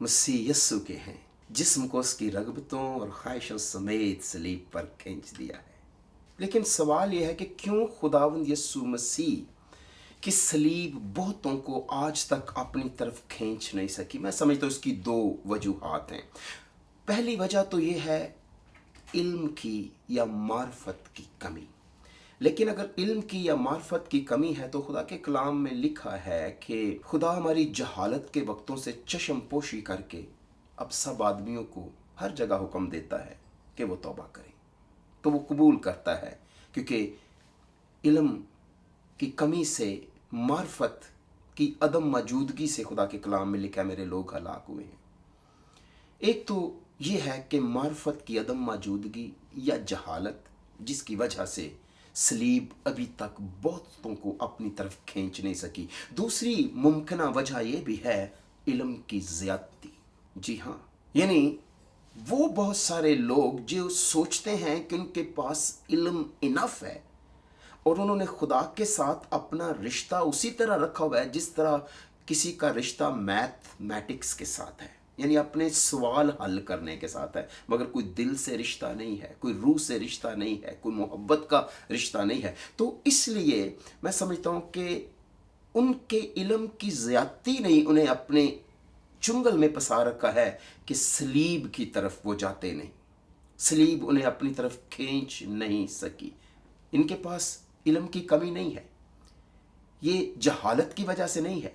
मसीह यस्सु के हैं, जिस्म को उसकी रगबतों और ख्वाहिशों समेत सलीब पर खींच दिया है। लेकिन सवाल यह है कि क्यों खुदावंद यस्सु मसीह की सलीब बहुतों को आज तक अपनी तरफ खींच नहीं सकी। मैं समझता हूँ इसकी दो वजूहात हैं। पहली वजह तो ये है इल्म की या मार्फत की कमी। लेकिन अगर इल्म की या मार्फत की कमी है तो खुदा के कलाम में लिखा है कि खुदा हमारी जहालत के वक्तों से चश्म पोशी करके अब सब आदमियों को हर जगह हुक्म देता है कि वो तौबा करें। तो वो कबूल करता है, क्योंकि इल्म की कमी से, मार्फत की अदम मौजूदगी से खुदा के कलाम में लिखा है मेरे लोग हलाक हुए हैं। एक तो ये है कि मार्फत की अदम मौजूदगी या जहालत, जिसकी वजह से सलीब अभी तक बहुतों को अपनी तरफ खींच नहीं सकी। दूसरी मुमकिन वजह यह भी है इल्म की ज़्यादती। जी हाँ, यानी वो बहुत सारे लोग जो सोचते हैं कि उनके पास इल्म इनफ है और उन्होंने खुदा के साथ अपना रिश्ता उसी तरह रखा हुआ है जिस तरह किसी का रिश्ता मैथमेटिक्स के साथ है, यानी अपने सवाल हल करने के साथ है, मगर कोई दिल से रिश्ता नहीं है, कोई रूह से रिश्ता नहीं है, कोई मोहब्बत का रिश्ता नहीं है। तो इसलिए मैं समझता हूँ कि उनके इल्म की ज़्यादती नहीं उन्हें अपने चुंगल में फंसा रखा है कि सलीब की तरफ वो जाते नहीं, सलीब उन्हें अपनी तरफ खींच नहीं सकी। इनके पास इल्म की कमी नहीं है, ये जहालत की वजह से नहीं है,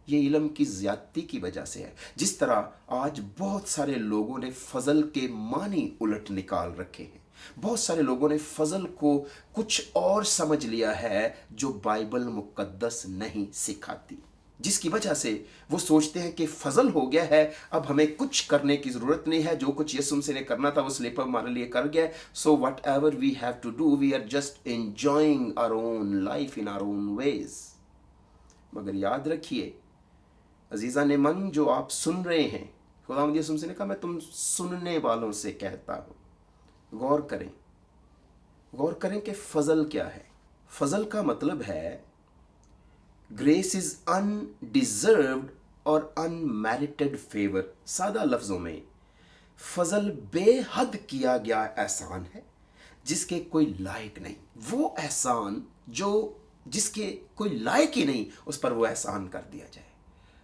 ये इल्म की ज़्यादती की वजह से है। जिस तरह आज बहुत सारे लोगों ने फजल के मानी उलट निकाल रखे हैं, बहुत सारे लोगों ने फजल को कुछ और समझ लिया है जो बाइबल मुकद्दस नहीं सिखाती, जिसकी वजह से वो सोचते हैं कि फजल हो गया है, अब हमें कुछ करने की ज़रूरत नहीं है, जो कुछ यीशु मसीह ने करना था वो स्लिप हमारे लिए कर गया। So whatever we have to do, we are just enjoying our own life in our own ways. मगर याद रखिए अजीज़ा ने मन, जो आप सुन रहे हैं, खुदावंद यीशु मसीह ने कहा मैं तुम सुनने वालों से कहता हूँ, गौर करें, गौर करें कि फजल क्या है। फजल का मतलब है ग्रेस इज अनडिजर्व्ड और अनमेरिटेड फेवर। सादा लफ्ज़ों में फजल बेहद किया गया एहसान है जिसके कोई लायक नहीं। वो एहसान जो जिसके कोई लायक ही नहीं, उस पर वो एहसान कर दिया जाए,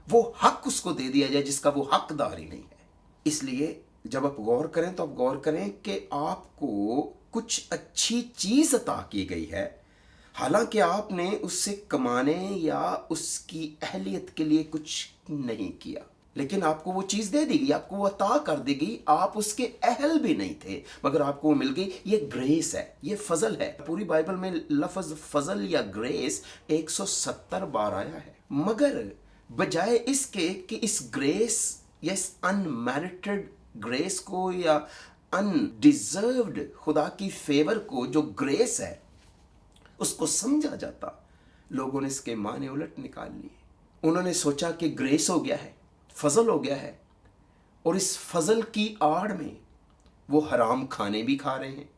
वो हक उसको दे दिया जाए जिसका वो हकदार ही नहीं है। इसलिए जब आप गौर करें तो आप गौर करें कि आपको कुछ अच्छी चीज़ अता की गई है, हालांकि आपने उससे कमाने या उसकी अहलियत के लिए कुछ नहीं किया, लेकिन आपको वो चीज़ दे दी गई, आपको वो अता कर दी गई, आप उसके अहल भी नहीं थे मगर आपको वो मिल गई। ये ग्रेस है, ये फजल है। पूरी बाइबल में लफ्ज़ फजल या ग्रेस 170 बार आया है, मगर बजाय इसके कि इस ग्रेस या इस अनमेरिटेड ग्रेस को या अनडिजर्व्ड खुदा की फेवर को जो ग्रेस है उसको समझा जाता, लोगों ने इसके माने उलट निकाल लिए। उन्होंने सोचा कि ग्रेस हो गया है, फजल हो गया है, और इस फजल की आड़ में वो हराम खाने भी खा रहे हैं,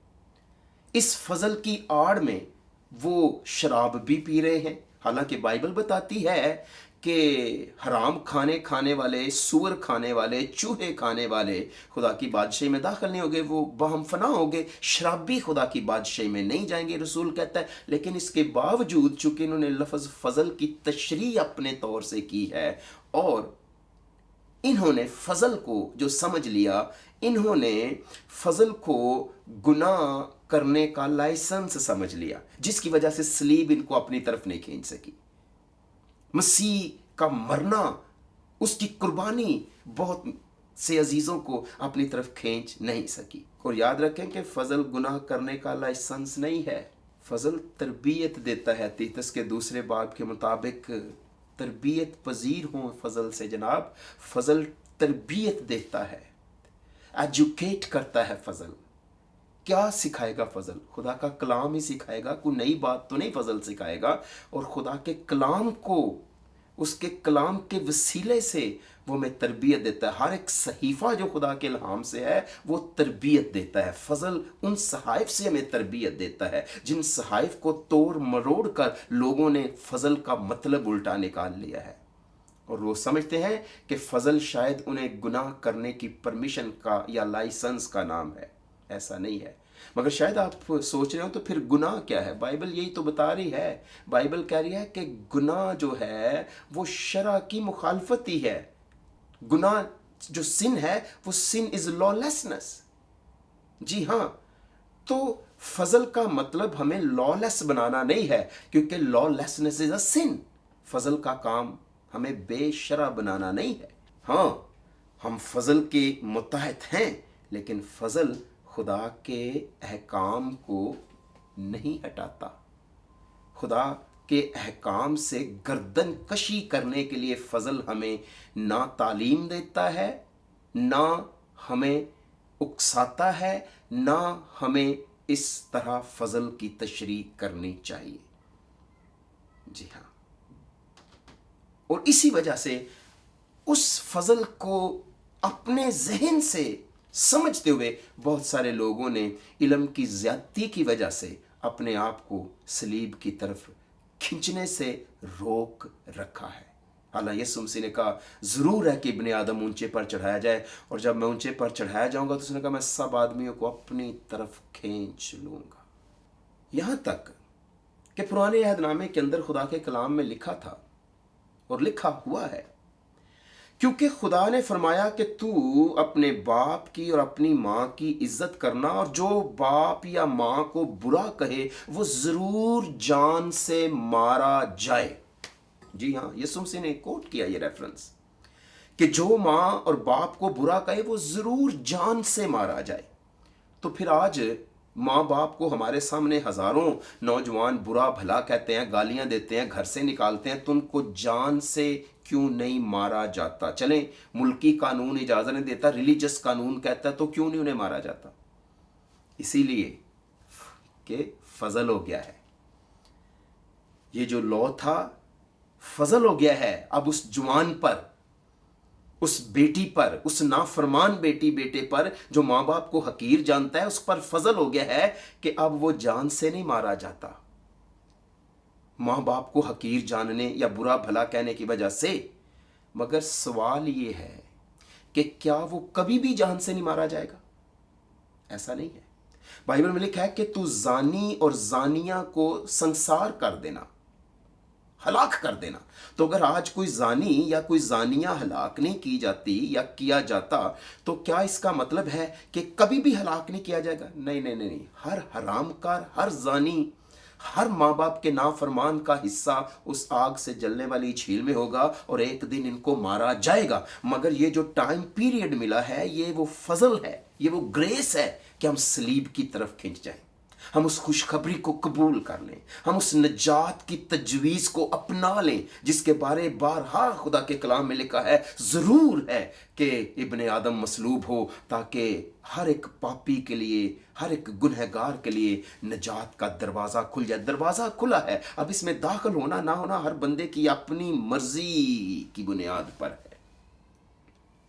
इस फजल की आड़ में वो शराब भी पी रहे हैं। हालांकि बाइबल बताती है कि हराम खाने वाले, सूअर खाने वाले, चूहे खाने वाले खुदा की बादशाही में दाखिल नहीं होंगे, वो बहम फना होंगे, शराबी खुदा की बादशाही में नहीं जाएंगे, रसूल कहता है। लेकिन इसके बावजूद चूंकि इन्होंने लफ्ज़ फजल की तशरीह अपने तौर से की है और इन्होंने फजल को जो समझ लिया, इन्होंने फजल को गुनाह करने का लाइसेंस समझ लिया, जिसकी वजह से सलीब इनको अपनी तरफ नहीं खींच सकी। मसीह का मरना, उसकी कुर्बानी बहुत से अजीज़ों को अपनी तरफ खींच नहीं सकी। और याद रखें कि फजल गुनाह करने का लाइसेंस नहीं है, फजल तरबियत देता है। तीतस के दूसरे बाब के मुताबिक तरबियत पजीर हों फजल से जनाब। फजल तरबियत देता है, एजुकेट करता है फजल। क्या सिखाएगा फजल? खुदा का कलाम ही सिखाएगा, कोई नई बात तो नहीं फजल सिखाएगा। और खुदा के कलाम को, उसके कलाम के वसीले से वो हमें तरबियत देता है। हर एक सहीफ़ा जो खुदा के इल्हाम से है वो तरबियत देता है। फजल उन सहाइफ से हमें तरबियत देता है जिन सहाइफ को तोड़ मरोड़ कर लोगों ने फजल का मतलब उल्टा निकाल लिया है, और वो समझते हैं कि फजल शायद उन्हें गुनाह करने की परमिशन का या लाइसेंस का नाम है। ऐसा नहीं है। मगर शायद आप सोच रहे हो तो फिर गुनाह क्या है? बाइबल यही तो बता रही है। बाइबल कह रही है कि गुनाह जो है वो शरा की मुखालफत ही है। गुनाह जो सिन है वो सिन इज लॉलेसनेस। जी हाँ, तो फजल का मतलब हमें लॉलेस बनाना नहीं है, क्योंकि लॉलेसनेस इज अ सिन। फजल का काम हमें बेशरा बनाना नहीं है। हाँ, हम फजल के मुताहत हैं, लेकिन फजल खुदा के अहकाम को नहीं हटाता। खुदा के अहकाम से गर्दन कशी करने के लिए फजल हमें ना तालीम देता है, ना हमें उकसाता है, ना हमें इस तरह फजल की तशरीह करनी चाहिए। जी हाँ, और इसी वजह से उस फजल को अपने जहन से समझते हुए बहुत सारे लोगों ने इल्म की ज्यादती की वजह से अपने आप को सलीब की तरफ खींचने से रोक रखा है। हालांकि यीशु मसीह ने कहा ज़रूर है कि इब्ने आदम ऊंचे पर चढ़ाया जाए, और जब मैं ऊंचे पर चढ़ाया जाऊंगा तो उसने कहा मैं सब आदमियों को अपनी तरफ खींच लूंगा। यहां तक कि पुराने अहदनामे के अंदर खुदा के कलाम में लिखा था और लिखा हुआ है, क्योंकि खुदा ने फरमाया कि तू अपने बाप की और अपनी माँ की इज्जत करना, और जो बाप या माँ को बुरा कहे वो ज़रूर जान से मारा जाए। जी हाँ, यीशु मसीह ने कोट किया ये रेफरेंस कि जो माँ और बाप को बुरा कहे वो ज़रूर जान से मारा जाए। तो फिर आज माँ बाप को हमारे सामने हज़ारों नौजवान बुरा भला कहते हैं, गालियाँ देते हैं, घर से निकालते हैं, तो उनको जान से क्यों नहीं मारा जाता? चलें, मुल्की कानून इजाज़त नहीं देता, रिलीजियस कानून कहता है, तो क्यों नहीं उन्हें मारा जाता? इसीलिए कि फजल हो गया है। ये जो लॉ था फजल हो गया है अब उस जुआन पर, उस बेटी पर, उस नाफरमान बेटी बेटे पर जो माँ बाप को हकीर जानता है, उस पर फजल हो गया है कि अब वो जान से नहीं मारा जाता, माँ बाप को हकीर जानने या बुरा भला कहने की वजह से। मगर सवाल ये है कि क्या वो कभी भी जान से नहीं मारा जाएगा? ऐसा नहीं है। बाइबल में लिखा है कि तू जानी और जानिया को संसार कर देना, हलाक कर देना। तो अगर आज कोई जानी या कोई जानिया हलाक नहीं की जाती या किया जाता, तो क्या इसका मतलब है कि कभी भी हलाक नहीं किया जाएगा? नहीं नहीं नहीं, हर हरामकार, हर जानी, हर माँ बाप के नाफरमान का हिस्सा उस आग से जलने वाली झील में होगा, और एक दिन इनको मारा जाएगा। मगर ये जो टाइम पीरियड मिला है ये वो फजल है, ये वो ग्रेस है कि हम सलीब की तरफ खिंच जाएं, हम उस खुशखबरी को कबूल कर लें, हम उस नजात की तजवीज़ को अपना लें जिसके बारे बारहा खुदा के कलाम में लिखा है। ज़रूर है कि इब्ने आदम मसलूब हो, ताकि हर एक पापी के लिए, हर एक गुनहगार के लिए नजात का दरवाज़ा खुल जाए। दरवाज़ा खुला है, अब इसमें दाखिल होना ना होना हर बंदे की अपनी मर्जी की बुनियाद पर है।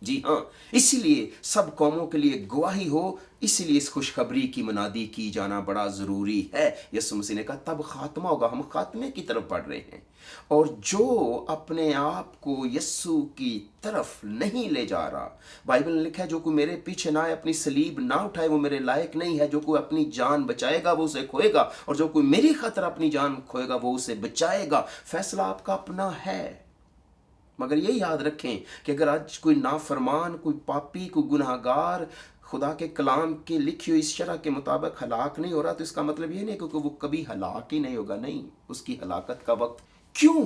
जी हाँ, इसीलिए सब कौमों के लिए गवाही हो, इसीलिए इस खुशखबरी की मनादी की जाना बड़ा ज़रूरी है। यीशु मसीह ने कहा तब खात्मा होगा। हम खात्मे की तरफ बढ़ रहे हैं, और जो अपने आप को यीशु की तरफ नहीं ले जा रहा, बाइबल में लिखा है जो कोई मेरे पीछे ना आए, अपनी सलीब ना उठाए, वो मेरे लायक नहीं है। जो कोई अपनी जान बचाएगा वो उसे खोएगा, और जो कोई मेरी खातिर अपनी जान खोएगा वो उसे बचाएगा। फैसला आपका अपना है। मगर ये याद रखें कि अगर आज कोई नाफरमान, कोई पापी, कोई गुनाहगार खुदा के कलाम की लिखी हुई इस शरह के मुताबिक हलाक नहीं हो रहा, तो इसका मतलब ये नहीं क्योंकि वो कभी हलाक ही नहीं होगा। नहीं, उसकी हलाकत का वक्त क्यों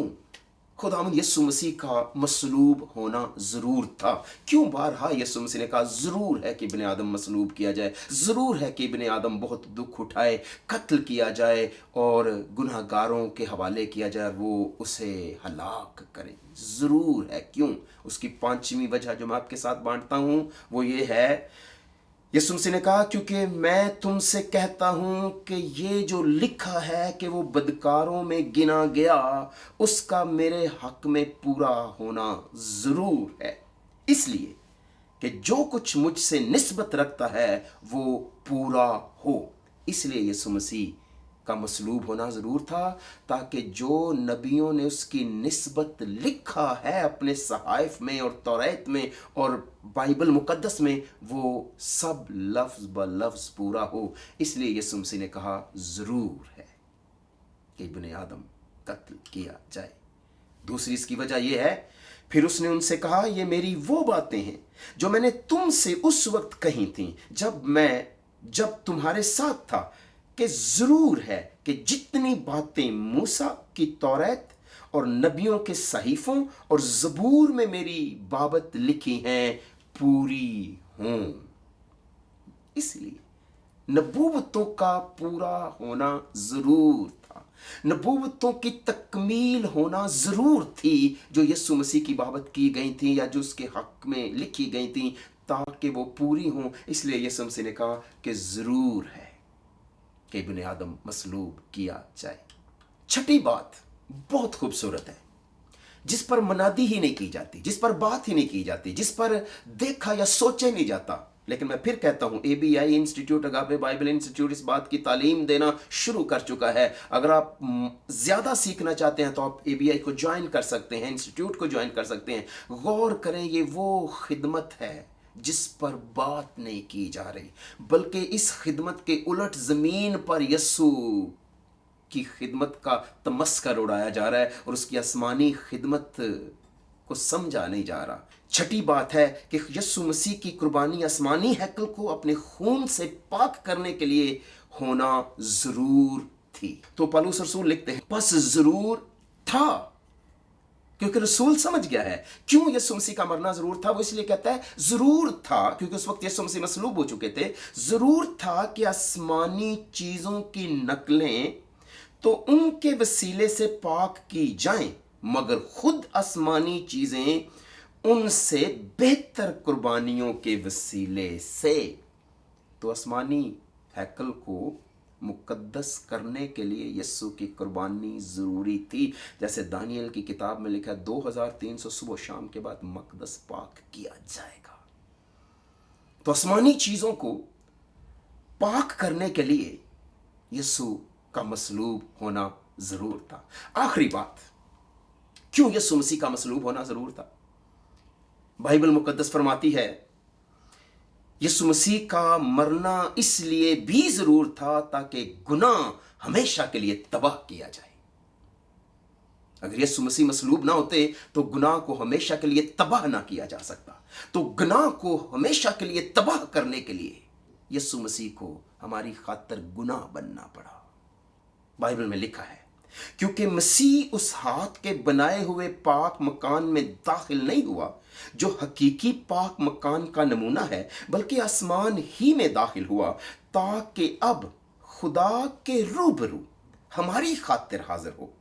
खुदावंद यीशु मसीह का मसलूब होना ज़रूर था। क्यों बारहा यीशु मसीह ने कहा ज़रूर है कि इब्ने आदम मसलूब किया जाए, ज़रूर है कि इब्ने आदम बहुत दुख उठाए, कत्ल किया जाए और गुनहगारों के हवाले किया जाए और वो उसे हलाक करे। ज़रूर है। क्यों? उसकी पांचवी वजह जो मैं आपके साथ बांटता हूँ वो ये है, यीशु मसीह ने कहा क्योंकि मैं तुमसे कहता हूं कि ये जो लिखा है कि वो बदकारों में गिना गया, उसका मेरे हक में पूरा होना जरूर है। इसलिए कि जो कुछ मुझसे निस्बत रखता है वो पूरा हो। इसलिए यीशु मसीह का मसलूब होना ज़रूर था, ताकि जो नबियों ने उसकी निस्बत लिखा है अपने सहाइफ में और तौरात में और बाइबल मुकद्दस में, वो सब लफ्ज़ ब लफ्ज़ पूरा हो। इसलिए यीशु मसीह ने कहा ज़रूर है कि इब्ने आदम कत्ल किया जाए। दूसरी इसकी वजह यह है, फिर उसने उनसे कहा, ये मेरी वो बातें हैं जो मैंने तुमसे उस वक्त कही थी जब तुम्हारे साथ था, कि ज़रूर है कि जितनी बातें मूसा की तौरात और नबियों के सहीफ़ों और ज़बूर में मेरी बाबत लिखी हैं पूरी हों। इसलिए नबूवतों का पूरा होना ज़रूर था, नबूवतों की तकमील होना ज़रूर थी जो यीशु मसीह की बाबत की गई थी या जो उसके हक में लिखी गई थी, ताकि वो पूरी हों। इसलिए यीशु मसीह ने कहा कि ज़रूर है कि इब्ने आदम मसलूब किया जाए। छठी बात बहुत खूबसूरत है, जिस पर मनादी ही नहीं की जाती, जिस पर बात ही नहीं की जाती, जिस पर देखा या सोचा नहीं जाता। लेकिन मैं फिर कहता हूं, ABI institute, agape Bible institute इस बात की तालीम देना शुरू कर चुका है। अगर आप ज़्यादा सीखना चाहते हैं तो आप ABI को ज्वाइन कर सकते हैं, इंस्टीट्यूट को ज्वाइन कर सकते हैं। गौर करें, ये वो खिदमत है जिस पर बात नहीं की जा रही, बल्कि इस खिदमत के उलट ज़मीन पर यस्सु की खिदमत का तमस्कर उड़ाया जा रहा है और उसकी आसमानी खिदमत को समझा नहीं जा रहा। छठी बात है कि यस्सु मसीह की कुर्बानी आसमानी हैकल को अपने खून से पाक करने के लिए होना ज़रूर थी। तो पौलुस रसूल लिखते हैं, बस ज़रूर था, क्योंकि रसूल समझ गया है क्यों यीशु मसीह का मरना जरूर था। वो इसलिए कहता है जरूर था, क्योंकि उस वक्त यीशु मसीह मसलूब हो चुके थे। जरूर था कि आसमानी चीजों की नकलें तो उनके वसीले से पाक की जाएं, मगर खुद आसमानी चीजें उनसे बेहतर कुर्बानियों के वसीले से। तो आसमानी हैकल को मुकद्दस करने के लिए यीशु की कुर्बानी ज़रूरी थी। जैसे दानियल की किताब में लिखा है, 2300 सुबह शाम के बाद मकदस पाक किया जाएगा। तो आसमानी चीज़ों को पाक करने के लिए यीशु का मसलूब होना ज़रूर था। आखिरी बात, क्यों यीशु मसीह का मसलूब होना ज़रूर था? बाइबल मुकद्दस फरमाती है, यीशु मसीह का मरना इसलिए भी जरूर था ताकि गुनाह हमेशा के लिए तबाह किया जाए। अगर यीशु मसीह मसलूब ना होते तो गुनाह को हमेशा के लिए तबाह ना किया जा सकता। तो गुनाह को हमेशा के लिए तबाह करने के लिए यीशु मसीह को हमारी खातिर गुनाह बनना पड़ा। बाइबल में लिखा है, क्योंकि मसीह उस हाथ के बनाए हुए पाक मकान में दाखिल नहीं हुआ जो हकीकी पाक मकान का नमूना है, बल्कि आसमान ही में दाखिल हुआ, ताकि अब खुदा के रूबरू हमारी खातिर हाजिर हो।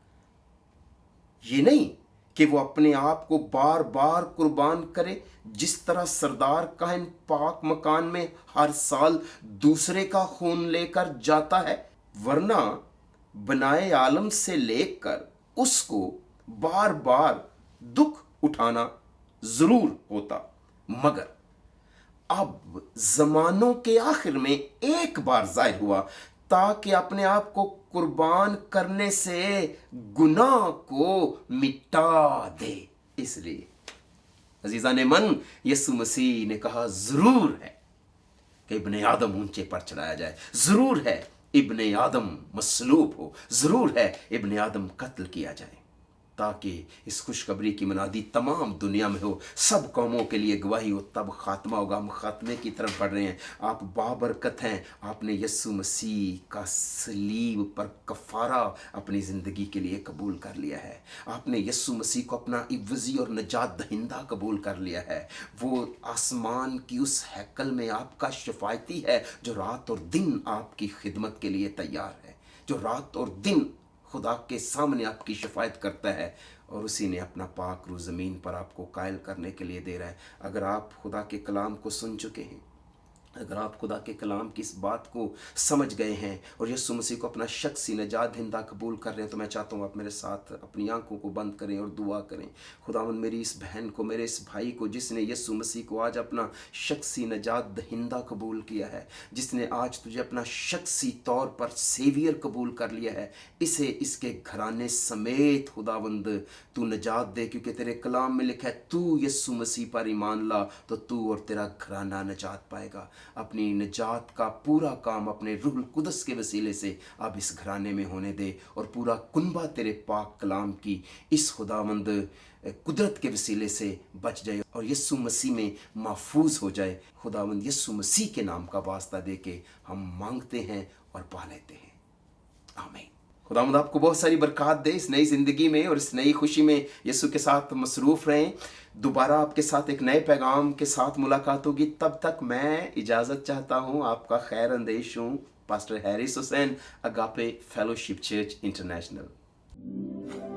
ये नहीं कि वो अपने आप को बार बार कुर्बान करे, जिस तरह सरदार काहिन पाक मकान में हर साल दूसरे का खून लेकर जाता है, वरना बनाए आलम से लेकर उसको बार बार दुख उठाना जरूर होता। मगर अब जमानों के आखिर में एक बार जाहिर हुआ, ताकि अपने आप को कुर्बान करने से गुनाह को मिटा दे। इसलिए अजीज़ान मन, यीशु मसीह ने कहा जरूर है कि इब्ने आदम ऊंचे पर चढ़ाया जाए, जरूर है इब्ने आदम मसलूब हो, जरूर है इब्ने आदम कत्ल किया जाए। ताकि इस खुशखबरी की मुनादी तमाम दुनिया में हो, सब कौमों के लिए गवाही हो, तब खात्मा होगा। हम खात्मे की तरफ बढ़ रहे हैं। आप बाबरकत हैं, आपने यीशु मसीह का सलीब पर कफ़ारा अपनी ज़िंदगी के लिए कबूल कर लिया है। आपने यीशु मसीह को अपना इवज़ी और निजात दहिंदा कबूल कर लिया है। वो आसमान की उस हैकल में आपका शफायती है जो रात और दिन आपकी खिदमत के लिए तैयार है, जो रात और दिन खुदा के सामने आपकी शफायत करता है, और उसी ने अपना पाक रूह ज़मीन पर आपको कायल करने के लिए दे रहा है। अगर आप खुदा के कलाम को सुन चुके हैं, अगर आप खुदा के कलाम की इस बात को समझ गए हैं और यीशु मसीह को अपना शख्सी निजात दहिंदा कबूल कर रहे हैं, तो मैं चाहता हूँ आप मेरे साथ अपनी आंखों को बंद करें और दुआ करें। खुदावंद मेरी इस बहन को, मेरे इस भाई को, जिसने यीशु मसीह को आज अपना शख्सी निजात दहिंदा कबूल किया है, जिसने आज तुझे अपना शख्सी तौर पर सेवियर कबूल कर लिया है, इसे इसके घराने समेत खुदावंद तू निजात दे, क्योंकि तेरे कलाम में लिखा है तू यीशु मसीह पर ईमान ला तो तू और तेरा घराना निजात पाएगा। अपनी निजात का पूरा काम अपने रूह कुदस के वसीले से अब इस घराने में होने दे, और पूरा कुनबा तेरे पाक कलाम की इस खुदावंद कुदरत के वसीले से बच जाए और यीशु मसीह में महफूज हो जाए। खुदावंद यीशु मसीह के नाम का वास्ता दे के हम मांगते हैं और पा लेते हैं, आमीन। खुदावंद आपको बहुत सारी बरकत दे इस नई ज़िंदगी में, और इस नई खुशी में यीशु के साथ मसरूफ़ रहें। दोबारा आपके साथ एक नए पैगाम के साथ मुलाकात होगी। तब तक मैं इजाज़त चाहता हूँ। आपका खैर अंदेश हूँ, pastor Harris Hussain, agape fellowship church international.